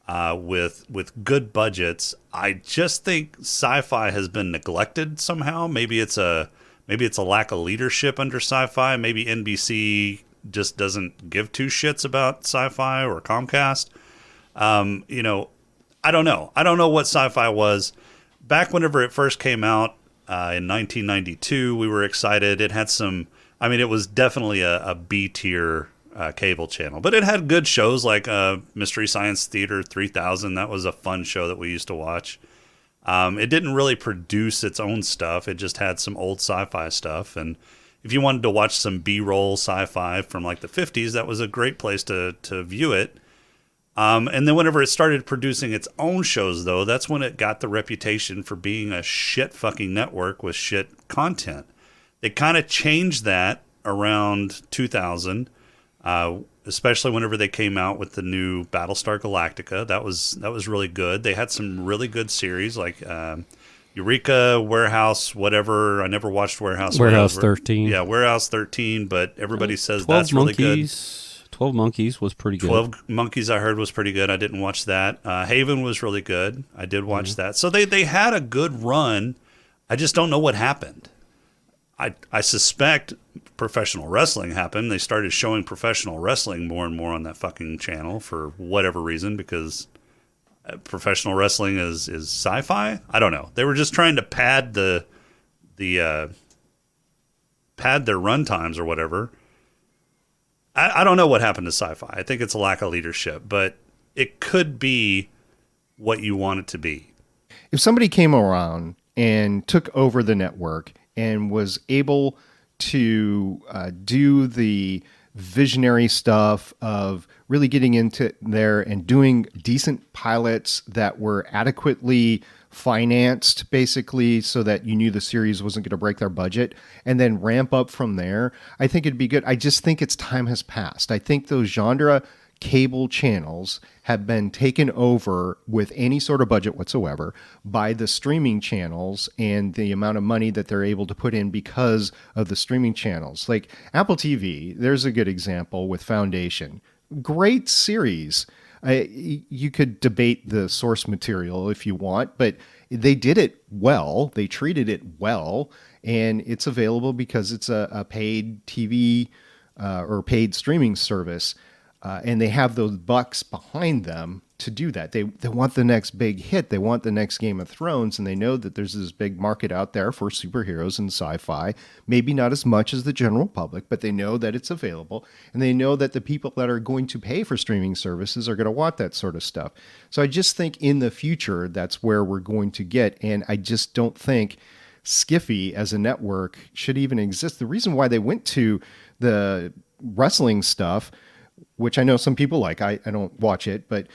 with good budgets. I just think Sci-Fi has been neglected somehow. Maybe it's a lack of leadership under Sci-Fi. Maybe NBC just doesn't give two shits about Sci-Fi or Comcast. I don't know. I don't know what Sci-Fi was. Back whenever it first came out in 1992, we were excited. It had some. I mean, it was definitely a B tier cable channel, but it had good shows like Mystery Science Theater 3000. That was a fun show that we used to watch. It didn't really produce its own stuff. It just had some old sci-fi stuff, and if you wanted to watch some B-roll sci-fi from like the 50s, that was a great place to view it. And then whenever it started producing its own shows, though, that's when it got the reputation for being a shit fucking network with shit content. They kind of changed that around 2000. Especially whenever they came out with the new Battlestar Galactica. That was really good. They had some really good series like Eureka, Warehouse, whatever. I never watched Warehouse. Warehouse 13. Yeah, Warehouse 13, but everybody says that's really good. 12 Monkeys was pretty good. 12 Monkeys I heard was pretty good. I didn't watch that. Haven was really good. I did watch that. So they had a good run. I just don't know what happened. I suspect professional wrestling happened. They started showing professional wrestling more and more on that fucking channel for whatever reason, because professional wrestling is sci-fi. I don't know. They were just trying to pad pad their run times or whatever. I don't know what happened to sci-fi. I think it's a lack of leadership, but it could be what you want it to be. If somebody came around and took over the network and was able to do the visionary stuff of really getting into there and doing decent pilots that were adequately financed, basically, so that you knew the series wasn't going to break their budget, and then ramp up from there, I think it'd be good. I just think its time has passed. I think those genre cable channels have been taken over with any sort of budget whatsoever by the streaming channels and the amount of money that they're able to put in because of the streaming channels. Like Apple TV, there's a good example with Foundation. Great series. You could debate the source material if you want, but they did it well. They treated it well, and it's available because it's a paid TV or paid streaming service. And they have those bucks behind them to do that. They want the next big hit. They want the next Game of Thrones, and they know that there's this big market out there for superheroes and sci-fi. Maybe not as much as the general public, but they know that it's available, and they know that the people that are going to pay for streaming services are going to want that sort of stuff. So I just think in the future, that's where we're going to get, and I just don't think Skiffy as a network should even exist. The reason why they went to the wrestling stuff, which I know some people like, I don't watch it, but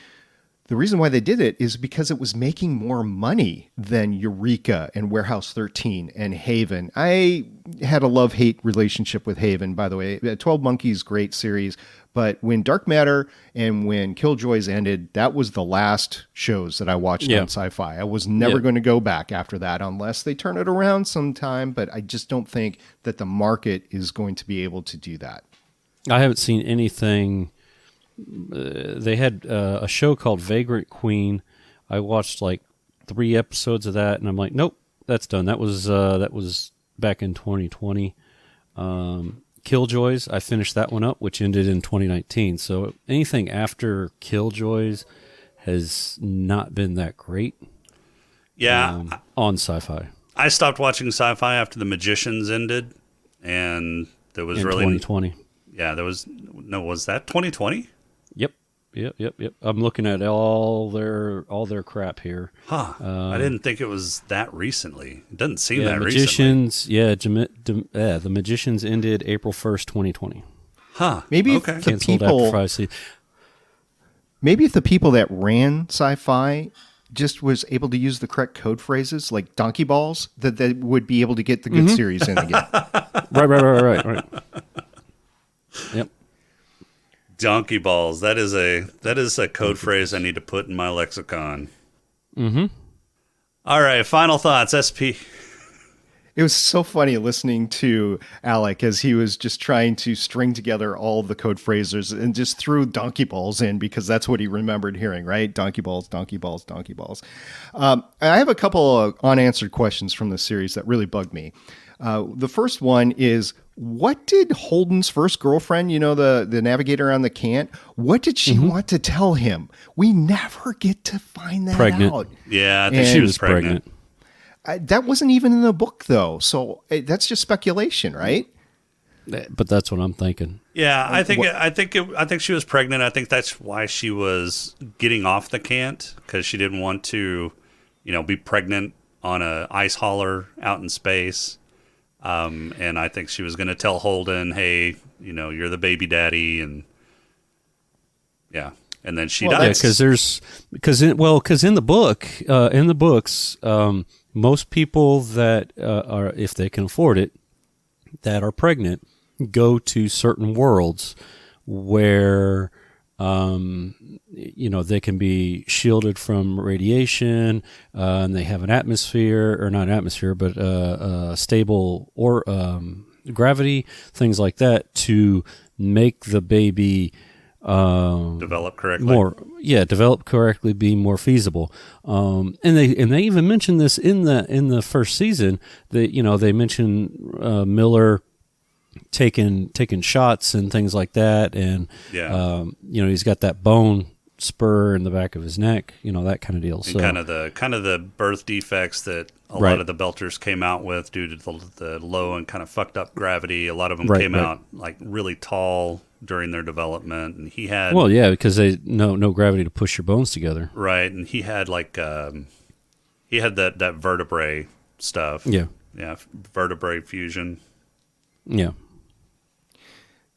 The reason why they did it is because it was making more money than Eureka and Warehouse 13 and Haven. I had a love-hate relationship with Haven, by the way. 12 Monkeys, great series. But when Dark Matter and when Killjoys ended, that was the last shows that I watched on Sci-Fi. I was never going to go back after that unless they turn it around sometime. But I just don't think that the market is going to be able to do that. I haven't seen anything. They had a show called Vagrant Queen. I watched like 3 episodes of that, and I'm like, nope, that's done. That was back in 2020. Killjoys, I finished that one up, which ended in 2019. So anything after Killjoys has not been that great. Yeah, on Sci-Fi. I stopped watching Sci-Fi after The Magicians ended, and there was in really 2020. Yeah, was that 2020? Yep. I'm looking at all their crap here. Huh. I didn't think it was that recently. It doesn't seem that Magicians, recently. The Magicians ended April 1st, 2020. Huh. Maybe okay. if the people that ran Sci-Fi just was able to use the correct code phrases like donkey balls, that they would be able to get the good series in again. Right. Yep. Donkey balls. That is a code phrase I need to put in my lexicon. Mm-hmm. All right, final thoughts, SP. It was so funny listening to Alec as he was just trying to string together all the code phrases and just threw donkey balls in because that's what he remembered hearing, right? Donkey balls, donkey balls, donkey balls. I have a couple of unanswered questions from the series that really bugged me. The first one is, what did Holden's first girlfriend, the navigator on the Cant, what did she want to tell him? We never get to find that out. Yeah, I think she was pregnant. That wasn't even in the book, though. So that's just speculation, right? But that's what I'm thinking. Yeah, I think she was pregnant. I think that's why she was getting off the Cant, because she didn't want to, be pregnant on a ice hauler out in space. And I think she was going to tell Holden, hey, you're the baby daddy. And yeah. And then she died. Because in the books, most people that are, if they can afford it, that are pregnant, go to certain worlds where, they can be shielded from radiation, and they have an atmosphere, or not an atmosphere, but stable or gravity, things like that, to make the baby develop correctly. Develop correctly, be more feasible. And they even mentioned this in the first season. They mentioned Miller taking shots and things like that, and he's got that bone spur in the back of his neck, that kind of deal. So kind of the birth defects that a lot of the Belters came out with due to the low and kind of fucked up gravity. A lot of them came out like really tall during their development, and he had because they no gravity to push your bones together, right? And he had he had that vertebrae stuff, vertebrae fusion. Yeah.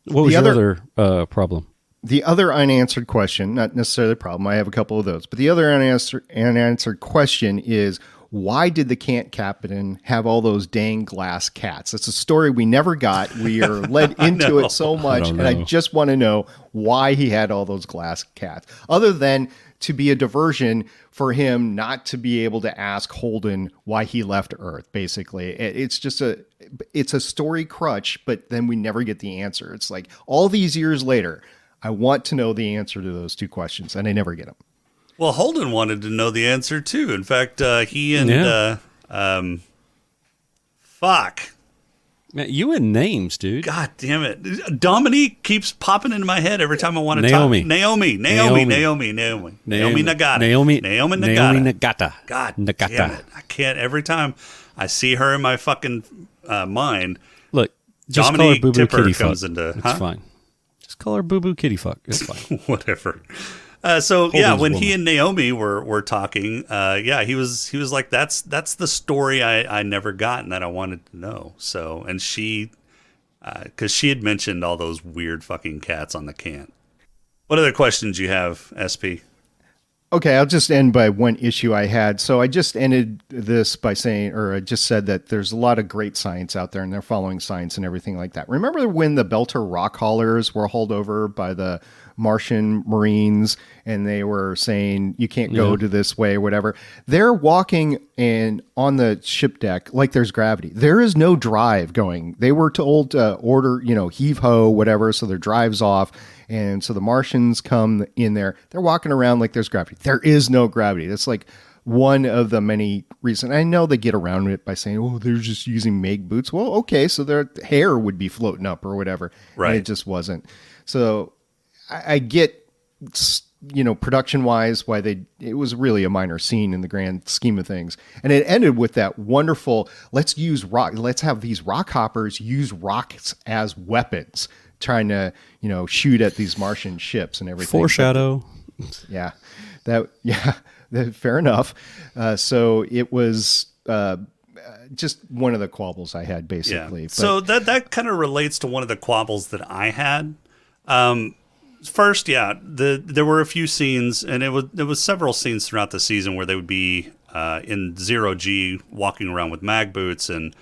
What was your other problem? The other unanswered question, not necessarily a problem, I have a couple of those, but the other unanswered question is, why did the Cant captain have all those dang glass cats? It's a story we never got. We are led into it so much, and I just want to know why he had all those glass cats, other than to be a diversion for him not to be able to ask Holden why he left Earth, basically. It's just it's a story crutch, but then we never get the answer. It's like all these years later, I want to know the answer to those two questions, and I never get them. Well, Holden wanted to know the answer too. In fact, he and Man, you and names, dude. God damn it, Dominique keeps popping into my head every time I want to Naomi. talk. Naomi Nagata. Naomi Nagata. God damn it, I can't. Every time I see her in my fucking mind, look, just Dominique call her Boo Boo Tipper Kitty comes Fuck. into. It's fine. Just call her Boo Boo Kitty Fuck. It's fine. Whatever. When woman. he and Naomi were talking, he was like, that's the story I never got and that I wanted to know. So, and she, because she had mentioned all those weird fucking cats on the Cant. What other questions you have, SP? Okay, I'll just end by one issue I had. So I just ended this by saying, or I just said that there's a lot of great science out there and they're following science and everything like that. Remember when the Belter rock haulers were hauled over by the Martian Marines and they were saying, you can't go to this way, whatever. They're walking and on the ship deck like there's gravity. There is no drive going. They were told to order, heave ho, whatever. So their drive's off. And so the Martians come in there. They're walking around like there's gravity. There is no gravity. That's like one of the many reasons. I know they get around it by saying, oh, they're just using Meg boots. Well, okay, so their hair would be floating up or whatever. Right. And it just wasn't. So I get, production-wise, why it was really a minor scene in the grand scheme of things. And it ended with that wonderful, let's have these rock hoppers use rocks as weapons, trying to, shoot at these Martian ships and everything. Foreshadow. Yeah. Fair enough. So it was just one of the quabbles I had, basically. Yeah. But, so that kind of relates to one of the quabbles that I had. First, there were a few scenes, and there was several scenes throughout the season where they would be in 0G walking around with mag boots, and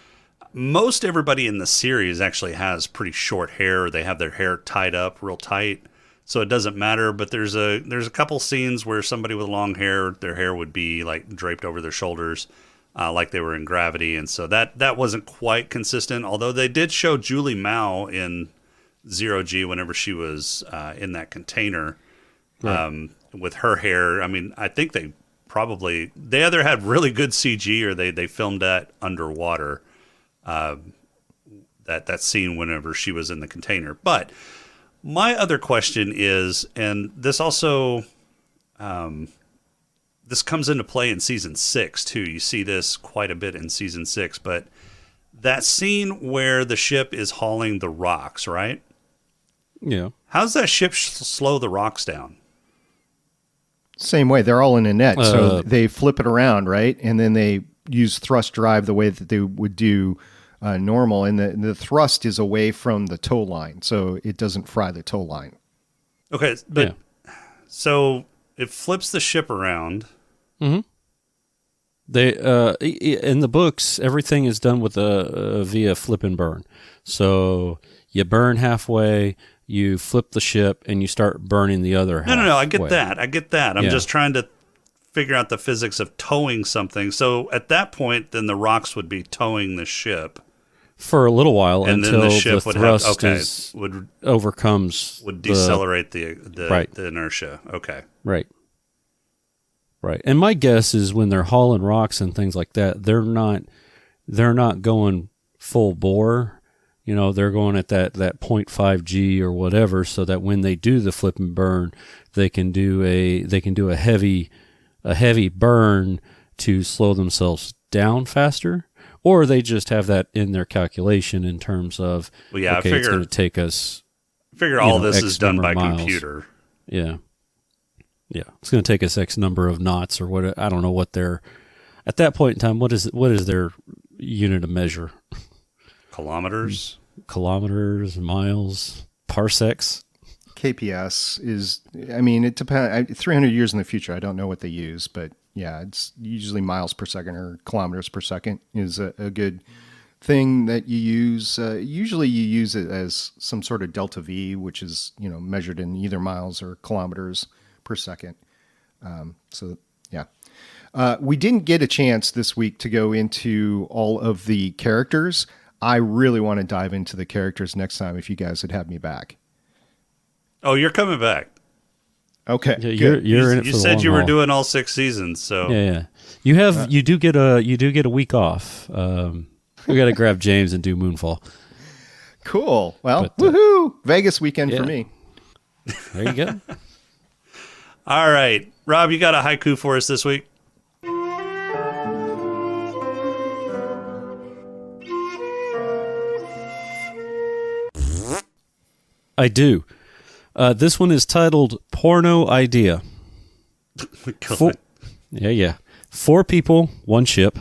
most everybody in the series actually has pretty short hair. They have their hair tied up real tight, so it doesn't matter. But there's a couple scenes where somebody with long hair, their hair would be like draped over their shoulders, like they were in Gravity, and so that wasn't quite consistent. Although they did show Julie Mao in 0G whenever she was in that container, right, with her hair. I mean, I think they either had really good CG or they filmed that underwater. That scene whenever she was in the container. But my other question is, and this also this comes into play in season 6 too. You see this quite a bit in season 6, but that scene where the ship is hauling the rocks, right? Yeah. How's that ship slow the rocks down? Same way. They're all in a net, so they flip it around, right? And then they use thrust drive the way that they would do normal, and the thrust is away from the tow line, so it doesn't fry the tow line. Okay, but so it flips the ship around. Mm-hmm. They in the books, everything is done with via flip and burn. So you burn halfway, you flip the ship, and you start burning the other half. No. I get that. I'm just trying to figure out the physics of towing something. So at that point, then the rocks would be towing the ship for a little while, and until then the ship the thrust would decelerate the inertia. Okay, right. And my guess is when they're hauling rocks and things like that, they're not going full bore. They're going at that 0.5 G or whatever, so that when they do the flip and burn, they can do a heavy burn to slow themselves down faster, or they just have that in their calculation in terms of, it's going to take us. I figure all this X is done by miles. computer. Yeah. It's going to take us X number of knots or what. I don't know what at that point in time. What is their unit of measure? Kilometers, miles, parsecs. KPS is, it depends. 300 years in the future, I don't know what they use, but yeah, it's usually miles per second or kilometers per second is a good thing that you use. Usually you use it as some sort of delta V, which is, measured in either miles or kilometers per second. We didn't get a chance this week to go into all of the characters. I really want to dive into the characters next time if you guys would have me back. Oh, you're coming back. Okay. Yeah, you're in it for the long haul. You said you were doing all 6 seasons, so yeah. You do get a week off. We got to grab James and do Moonfall. Cool. Well, woohoo! Vegas weekend for me. There you go. All right, Rob, you got a haiku for us this week? I do. This one is titled Porno Idea. Yeah. 4 people, 1 ship.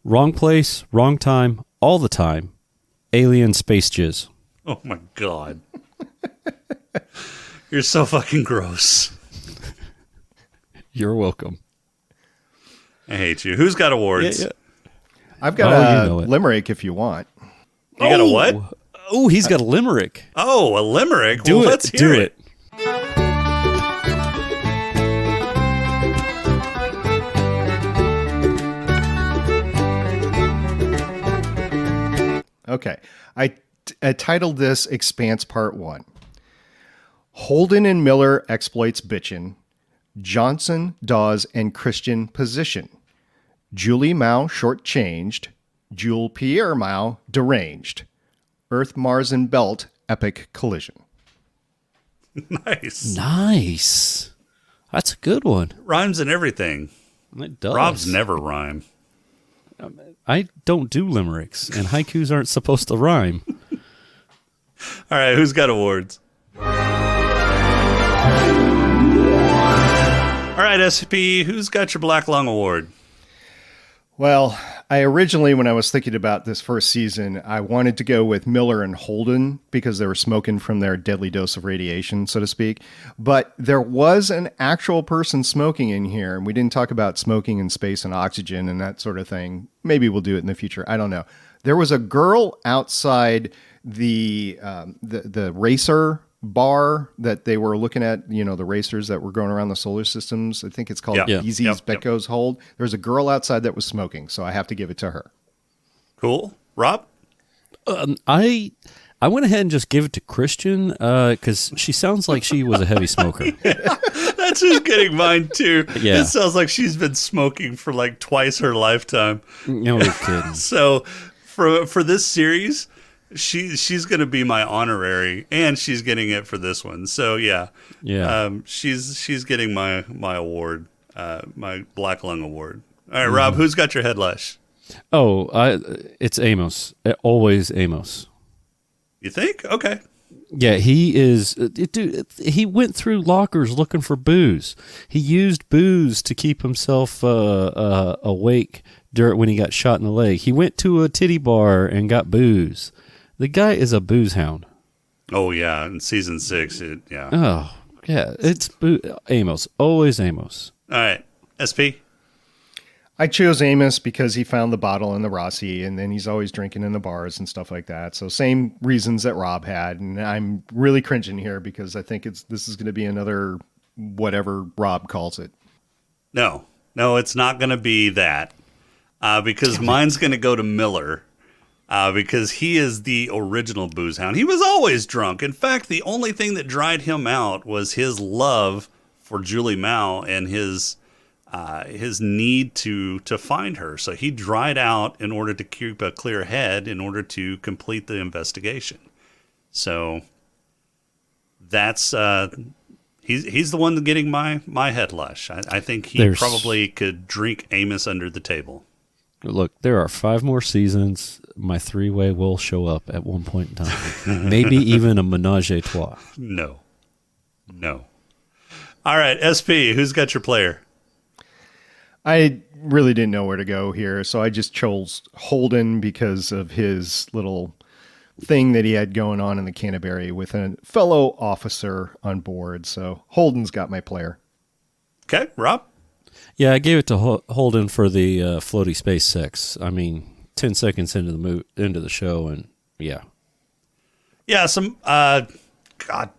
Wrong place, wrong time, all the time. Alien space jizz. Oh my God. You're so fucking gross. You're welcome. I hate you. Who's got awards? Yeah. I've got a limerick if you want. You got a what? Oh, he's got a limerick. Oh, a limerick. Do it. Let's hear it. Okay. I titled this Expanse Part 1. Holden and Miller exploits bitchin'. Johnson, Dawes, and Christian position. Julie Mao shortchanged. Jule Pierre Mao deranged. Earth, Mars, and Belt epic collision. Nice. That's a good one. Rhymes and everything. It does. Rob's never rhyme. I don't do limericks, and haikus aren't supposed to rhyme. All right, who's got awards? All right, SP, who's got your Black Lung Award? Well, I originally, when I was thinking about this first season, I wanted to go with Miller and Holden because they were smoking from their deadly dose of radiation, so to speak. But there was an actual person smoking in here, and we didn't talk about smoking in space and oxygen and that sort of thing. Maybe we'll do it in the future. I don't know. There was a girl outside the racer bar that they were looking at, the racers that were going around the solar systems. I think it's called Beezy's Becco's Hold. There's a girl outside that was smoking, so I have to give it to her. Cool. Rob? I went ahead and just gave it to Christian because she sounds like she was a heavy smoker. That's who's getting mine, too. Yeah. It sounds like she's been smoking for like twice her lifetime. No kidding. So for this series, she's going to be my honorary, and she's getting it for this one. So yeah. She's getting my award, my Black Lung Award. All right, Rob, who's got your head lash? Oh, it's Amos. Always Amos. You think? Okay. Yeah, he is. Dude, he went through lockers looking for booze. He used booze to keep himself awake when he got shot in the leg. He went to a titty bar and got booze. The guy is a booze hound. Oh, yeah. In season 6, yeah. Oh, yeah. It's Amos. Always Amos. All right. SP? I chose Amos because he found the bottle in the Rossi, and then he's always drinking in the bars and stuff like that. So same reasons that Rob had. And I'm really cringing here because I think this is going to be another whatever Rob calls it. No, it's not going to be that because mine's going to go to Miller. Because he is the original booze hound. He was always drunk. In fact, the only thing that dried him out was his love for Julie Mao and his need to find her. So he dried out in order to keep a clear head in order to complete the investigation. So that's he's the one getting my head lush. I think he probably could drink Amos under the table. Look, there are 5 more seasons. My 3-way will show up at one point in time. Maybe even a menage a trois. No. All right, SP, who's got your player? I really didn't know where to go here, so I just chose Holden because of his little thing that he had going on in the Canterbury with a fellow officer on board. So Holden's got my player. Okay, Rob? Yeah, I gave it to Holden for the floaty space sex. I mean, 10 seconds into the show, and yeah. Yeah, some God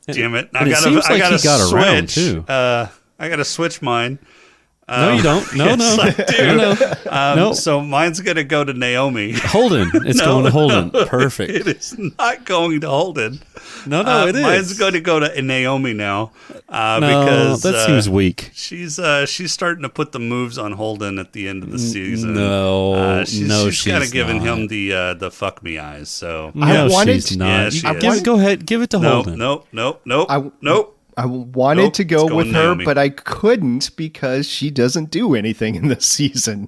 damn it. I gotta got switch. Around too. I gotta switch mine. No, you don't. No, yes, I do. No. So mine's going to go to Naomi. Holden. It's going to Holden. Perfect. It is not going to Holden. No, it is. Mine's going to go to Naomi now. Because that seems weak. She's starting to put the moves on Holden at the end of the season. She's kind of giving him the fuck me eyes. So she's not. Yeah, go ahead. Give it to Holden. Nope. I wanted to go with her, Naomi. But I couldn't because she doesn't do anything in this season.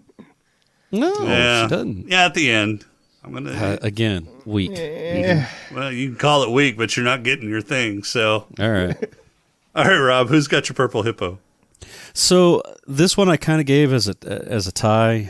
No, she doesn't. Yeah, at the end. I'm gonna again weak. Well, you can call it weak, but you're not getting your thing. So all right, Rob. Who's got your purple hippo? So this one I kind of gave as a tie.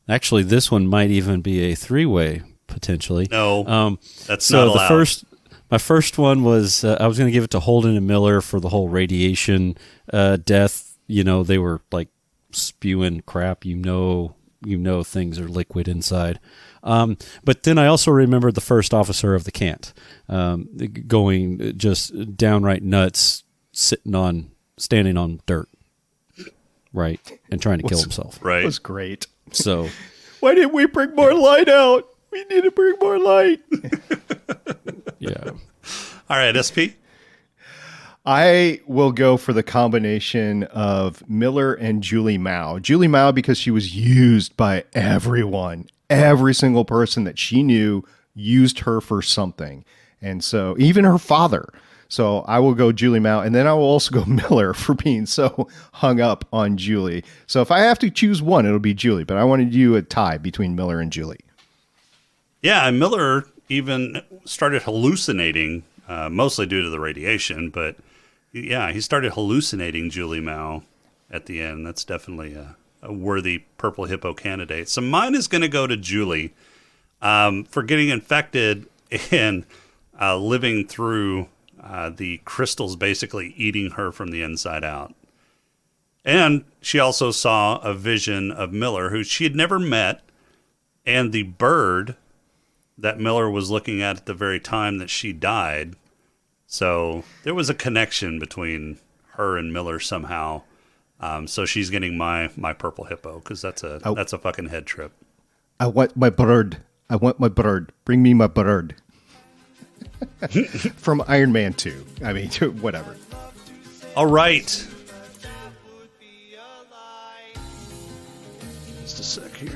Actually, this one might even be a 3-way potentially. No, that's so not allowed. My first one was I was going to give it to Holden and Miller for the whole radiation death, they were like spewing crap. Things are liquid inside. But then I also remember the first officer of the Cant going just downright nuts, standing on dirt, right, and trying to kill himself. Right, it was great. So, why didn't we bring more light out? We need to bring more light. Yeah. All right, SP. I will go for the combination of Miller and Julie Mao. Julie Mao because she was used by everyone. Every single person that she knew used her for something. And so even her father. So I will go Julie Mao. And then I will also go Miller for being so hung up on Julie. So if I have to choose one, it'll be Julie. But I wanted you a tie between Miller and Julie. Yeah, and Miller even started hallucinating, mostly due to the radiation. But yeah, he started hallucinating Julie Mao at the end. That's definitely a worthy Purple Hippo candidate. So mine is going to go to Julie for getting infected and living through the crystals basically eating her from the inside out. And she also saw a vision of Miller, who she had never met, and the bird that Miller was looking at the very time that she died. So there was a connection between her and Miller somehow. So she's getting my Purple Hippo because that's a fucking head trip. I want my bird. I want my bird. Bring me my bird. From Iron Man 2. I mean, whatever. All right. Just a sec here.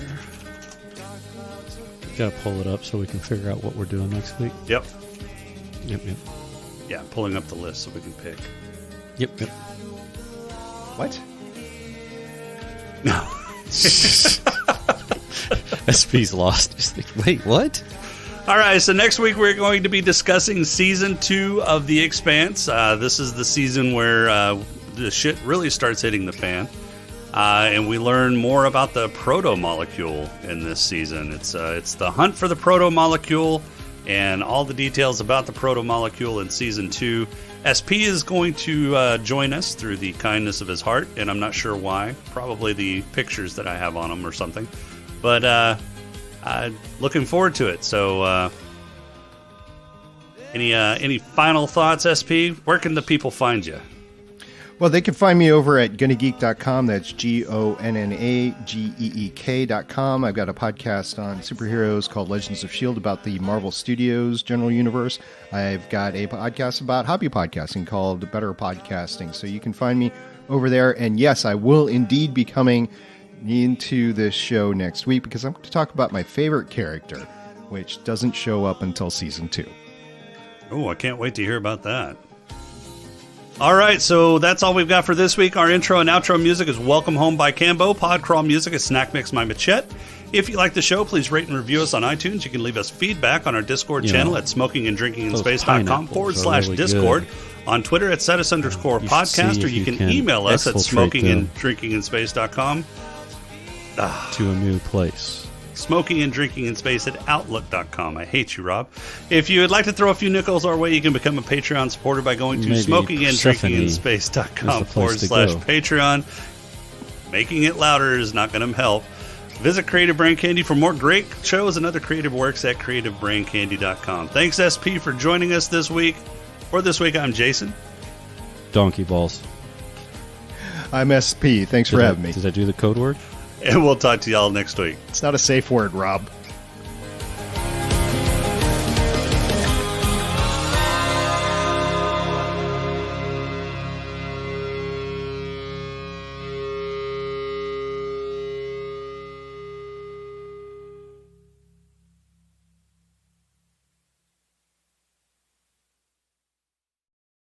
Got to pull it up so we can figure out what we're doing next week. Yep. Yep. Yeah, pulling up the list so we can pick. Yep. What? No. SP's lost. Just like, wait, what? All right, so next week we're going to be discussing Season 2 of The Expanse. This is the season where the shit really starts hitting the fan. And we learn more about the proto-molecule in this season. It's the hunt for the proto-molecule and all the details about the proto-molecule in Season 2. SP is going to join us through the kindness of his heart, and I'm not sure why. Probably the pictures that I have on him or something. But looking forward to it. So any final thoughts, SP? Where can the people find you? Well, they can find me over at gonnageek.com. That's GONNAGEEK.com. I've got a podcast on superheroes called Legends of S.H.I.E.L.D. about the Marvel Studios general universe. I've got a podcast about hobby podcasting called Better Podcasting. So you can find me over there. And yes, I will indeed be coming into this show next week because I'm going to talk about my favorite character, which doesn't show up until Season 2. Oh, I can't wait to hear about that. All right, so that's all we've got for this week. Our intro and outro music is Welcome Home by Cambo. Podcrawl music is Snack Mix by Machette. If you like the show, please rate and review us on iTunes. You can leave us feedback on our Discord channel at smokinganddrinkinginspace.com/Discord. Really on Twitter at @status_podcast, or you can email us at smokinganddrinkinginspace.com. To a new place. smokinganddrinkinginspace at outlook.com. I hate you, Rob. If you would like to throw a few nickels our way, you can become a Patreon supporter by going to smokinganddrinkinginspace.com/Patreon. Making it louder is not going to help. Visit Creative Brain Candy for more great shows and other creative works at creativebraincandy.com. Thanks, SP, for joining us this week. For this week, I'm Jason. Donkey balls. I'm SP. Thanks for having me. Did I do the code word? And we'll talk to y'all next week. It's not a safe word, Rob.